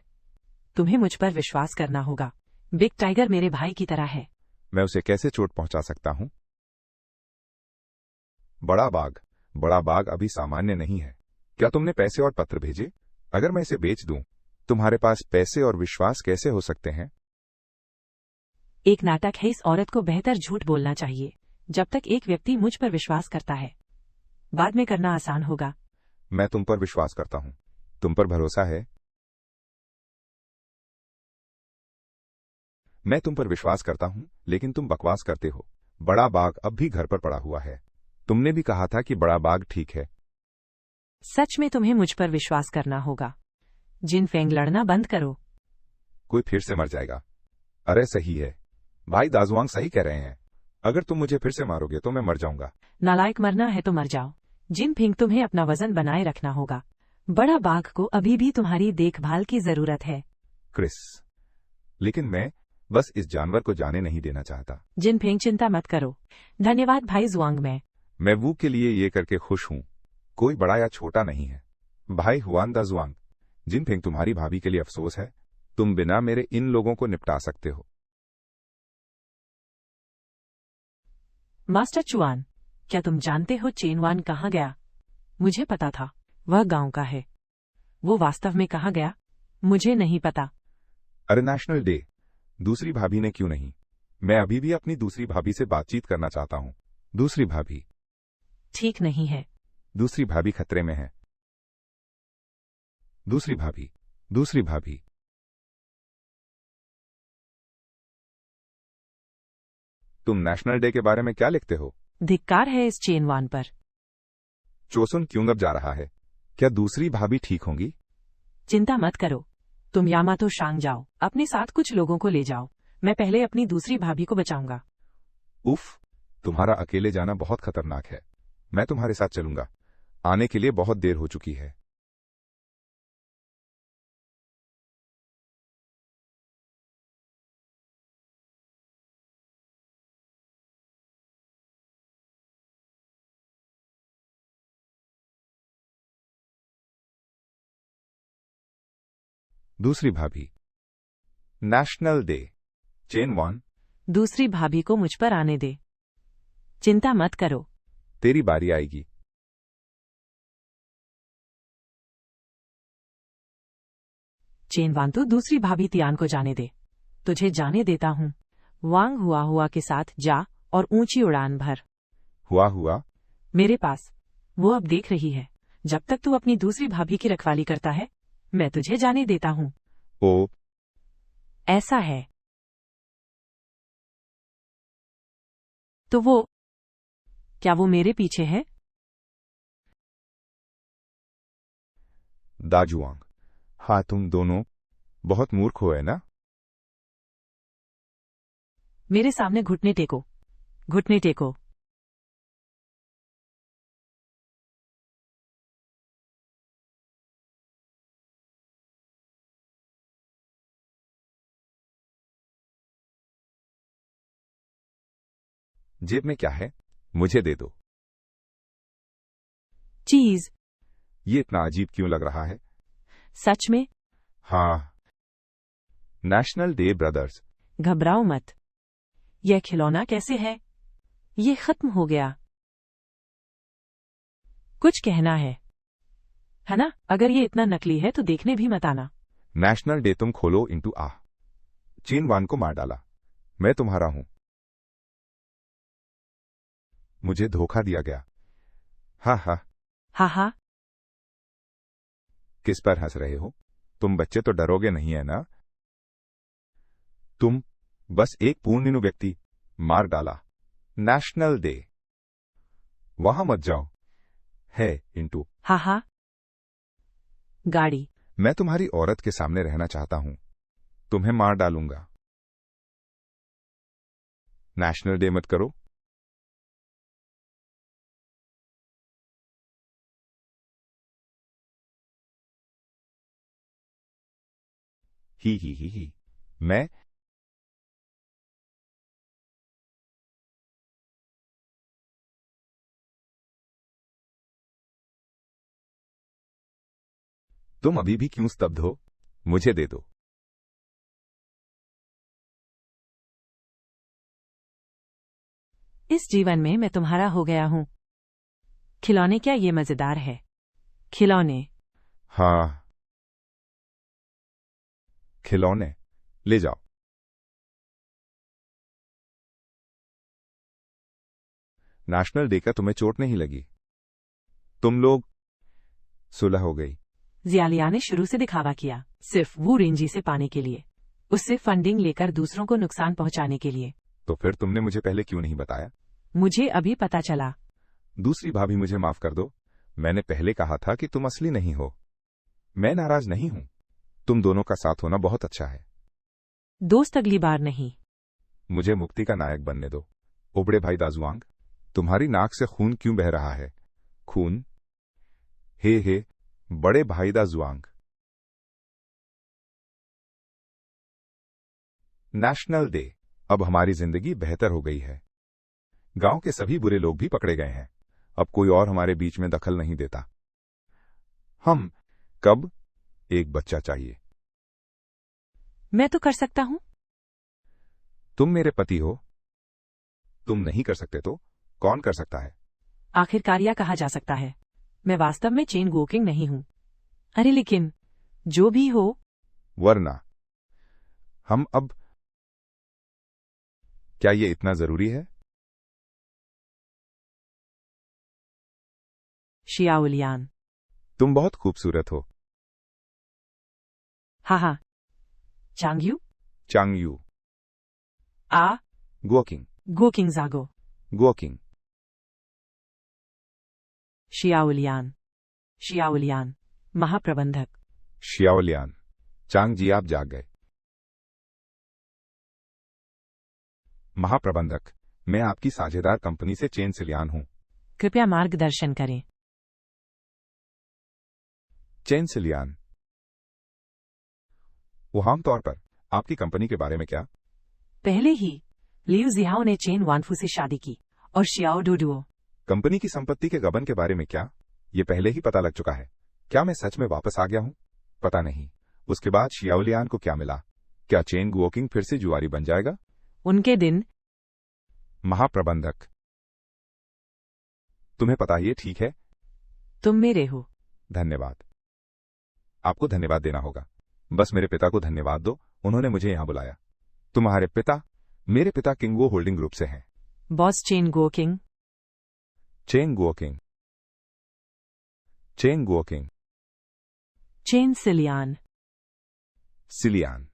तुम्हें मुझ पर विश्वास करना होगा। बिग टाइगर मेरे भाई की तरह है। मैं उसे कैसे चोट पहुंचा सकता हूं? बड़ा बाग अभी सामान्य नहीं है। क्या तुमने पैसे और पत्र भेजे? अगर मैं इसे बेच दूं, तुम्हारे पास पैसे और विश्वास कैसे हो सकते हैं? एक नाटक है। इस औरत को बेहतर झूठ बोलना चाहिए जब तक एक व्यक्ति मुझ पर विश्वास करता है। बाद में करना आसान होगा। मैं तुम पर विश्वास करता हूं। तुम पर भरोसा है। मैं तुम पर विश्वास करता हूं, लेकिन तुम बकवास करते हो। बड़ा बाग अब भी घर पर पड़ा हुआ है। तुमने भी कहा था कि बड़ा बाग ठीक है। सच में तुम्हें मुझ पर विश्वास करना होगा। जिन फेंग, लड़ना बंद करो। कोई फिर से मर जाएगा। अरे सही है, भाई दाजुआंग सही कह रहे हैं। अगर तुम मुझे फिर से मारोगे तो मैं मर जाऊंगा। नालायक, मरना है तो मर जाओ। जिन फिंग, तुम्हें अपना वजन बनाए रखना होगा। बड़ा बाघ को अभी भी तुम्हारी देखभाल की जरूरत है। क्रिस, लेकिन मैं बस इस जानवर को जाने नहीं देना चाहता। जिन फिंग, चिंता मत करो। धन्यवाद भाई जुआंग। मैं वू के लिए ये करके खुश हूं। कोई बड़ा या छोटा नहीं है। भाई हुआन दा जुआंग, जिनफिंग, तुम्हारी भाभी के लिए अफसोस है। तुम बिना मेरे इन लोगों को निपटा सकते हो। मास्टर चुआन, क्या तुम जानते हो चेनवान कहाँ गया? मुझे पता था, वह गांव का है। वो वास्तव में कहाँ गया, मुझे नहीं पता। अरे नेशनल डे, दूसरी भाभी ने क्यों नहीं? मैं अभी भी अपनी दूसरी भाभी से बातचीत करना चाहता हूँ। दूसरी भाभी ठीक नहीं है। दूसरी भाभी खतरे में है। दूसरी भाभी, दूसरी भाभी। तुम नेशनल डे के बारे में क्या लिखते हो? धिक्कार है इस चेनवान पर। चोसुन क्यों अब जा रहा है? क्या दूसरी भाभी ठीक होंगी? चिंता मत करो। तुम यामातो शांग जाओ, अपने साथ कुछ लोगों को ले जाओ। मैं पहले अपनी दूसरी भाभी को बचाऊंगा। उफ, तुम्हारा अकेले जाना बहुत खतरनाक है। मैं तुम्हारे साथ चलूंगा। आने के लिए बहुत देर हो चुकी है। दूसरी भाभी, नेशनल डे, चेन वन। दूसरी भाभी को मुझ पर आने दे। चिंता मत करो। तेरी बारी आएगी। चेनवान, तो दूसरी भाभी तियान को जाने दे। तुझे जाने देता हूँ। वांग हुआ के साथ जा और ऊंची उड़ान भर। हुआ मेरे पास। वो अब देख रही है। जब तक तू अपनी दूसरी भाभी की रखवाली करता है, मैं तुझे जाने देता हूँ। ओ, ऐसा है तो वो, क्या वो मेरे पीछे है? दाजुआंग, हाँ, तुम दोनों बहुत मूर्ख हो, है ना? मेरे सामने घुटने टेको, घुटने टेको। जेब में क्या है? मुझे दे दो। चीज। ये इतना अजीब क्यों लग रहा है? सच में? हाँ, नेशनल डे ब्रदर्स। घबराओ मत। यह खिलौना कैसे है? ये खत्म हो गया। कुछ कहना है ना? अगर ये इतना नकली है तो देखने भी मत आना। नेशनल डे, तुम खोलो इंटू आ। चेन वान को मार डाला। मैं तुम्हारा हूं। मुझे धोखा दिया गया। हा हा। हा हा। किस पर हंस रहे हो? तुम बच्चे तो डरोगे नहीं, है ना? तुम बस एक पूर्णिनु व्यक्ति मार डाला। नेशनल डे, वहां मत जाओ। है इंटू। हा हा। गाड़ी। मैं तुम्हारी औरत के सामने रहना चाहता हूं। तुम्हें मार डालूंगा। नेशनल डे मत करो। ही। मैं तुम अभी भी क्यों स्तब्ध हो? मुझे दे दो। इस जीवन में मैं तुम्हारा हो गया हूं। खिलौने, क्या ये मजेदार है? खिलौने। हाँ, खिलौने ले जाओ। नेशनल डे का तुम्हें चोट नहीं लगी? तुम लोग सुलह हो गई। जियालिया ने शुरू से दिखावा किया, सिर्फ वो रेंजी से पाने के लिए। उससे फंडिंग लेकर दूसरों को नुकसान पहुंचाने के लिए। तो फिर तुमने मुझे पहले क्यों नहीं बताया? मुझे अभी पता चला। दूसरी भाभी, मुझे माफ कर दो। मैंने पहले कहा था कि तुम असली नहीं हो। मैं नाराज नहीं हूं। तुम दोनों का साथ होना बहुत अच्छा है। दोस्त अगली बार नहीं। मुझे मुक्ति का नायक बनने दो। ओबड़े भाई दाजुआंग, तुम्हारी नाक से खून क्यों बह रहा है? खून? हे बड़े भाई दाजुआंग। National day. अब हमारी जिंदगी बेहतर हो गई है। गांव के सभी बुरे लोग भी पकड़े गए हैं। अब कोई और हमारे बीच में दखल नहीं देता। हम कब? एक बच्चा चाहिए। मैं तो कर सकता हूं। तुम मेरे पति हो। तुम नहीं कर सकते तो कौन कर सकता है? आखिरकार यह कहा जा सकता है, मैं वास्तव में चेन वॉकिंग नहीं हूं। अरे लेकिन जो भी हो। वरना हम अब, क्या ये इतना जरूरी है? शियाओलियान। तुम बहुत खूबसूरत हो। हाँ। चांगयू। चांगयू। आ गुओकिंग। गोकिंग जागो। गुओकिंग। शियाओलियान महाप्रबंधक। शियाओलियान। चांग जी, आप जाग गए। महाप्रबंधक, मैं आपकी साझेदार कंपनी से चेन सिलियान हूं। कृपया मार्गदर्शन करें। चेन सिलियान। वो आमतौर पर आपकी कंपनी के बारे में क्या? पहले ही लियू जिहाओ ने चेन वानफू से शादी की और शियाओ डोडुओ। कंपनी की संपत्ति के गबन के बारे में क्या? ये पहले ही पता लग चुका है। क्या मैं सच में वापस आ गया हूं? पता नहीं। उसके बाद शियाओलियान को क्या मिला? क्या चेन गुओकिंग फिर से जुआरी बन जाएगा? उनके दिन। महाप्रबंधक, तुम्हें पता ही है, ठीक है? तुम मेरे हो। धन्यवाद। आपको धन्यवाद देना होगा। बस मेरे पिता को धन्यवाद दो, उन्होंने मुझे यहां बुलाया। तुम्हारे पिता? मेरे पिता किंगवो होल्डिंग ग्रुप से हैं। Boss Chen Guoqing. Chen Guoqing. Chen Guoqing. Chen Silian. Silian.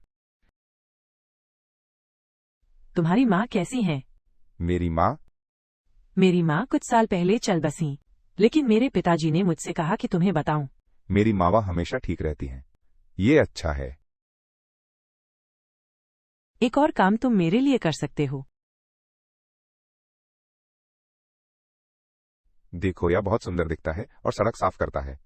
तुम्हारी माँ कैसी है? मेरी माँ? मेरी माँ कुछ साल पहले चल बसी, लेकिन मेरे पिताजी ने मुझसे कहा कि तुम्हें बताऊं। मेरी मावा हमेशा ठीक रहती हैं। ये अच्छा है। एक और काम तुम मेरे लिए कर सकते हो। देखो, यह बहुत सुंदर दिखता है और सड़क साफ करता है।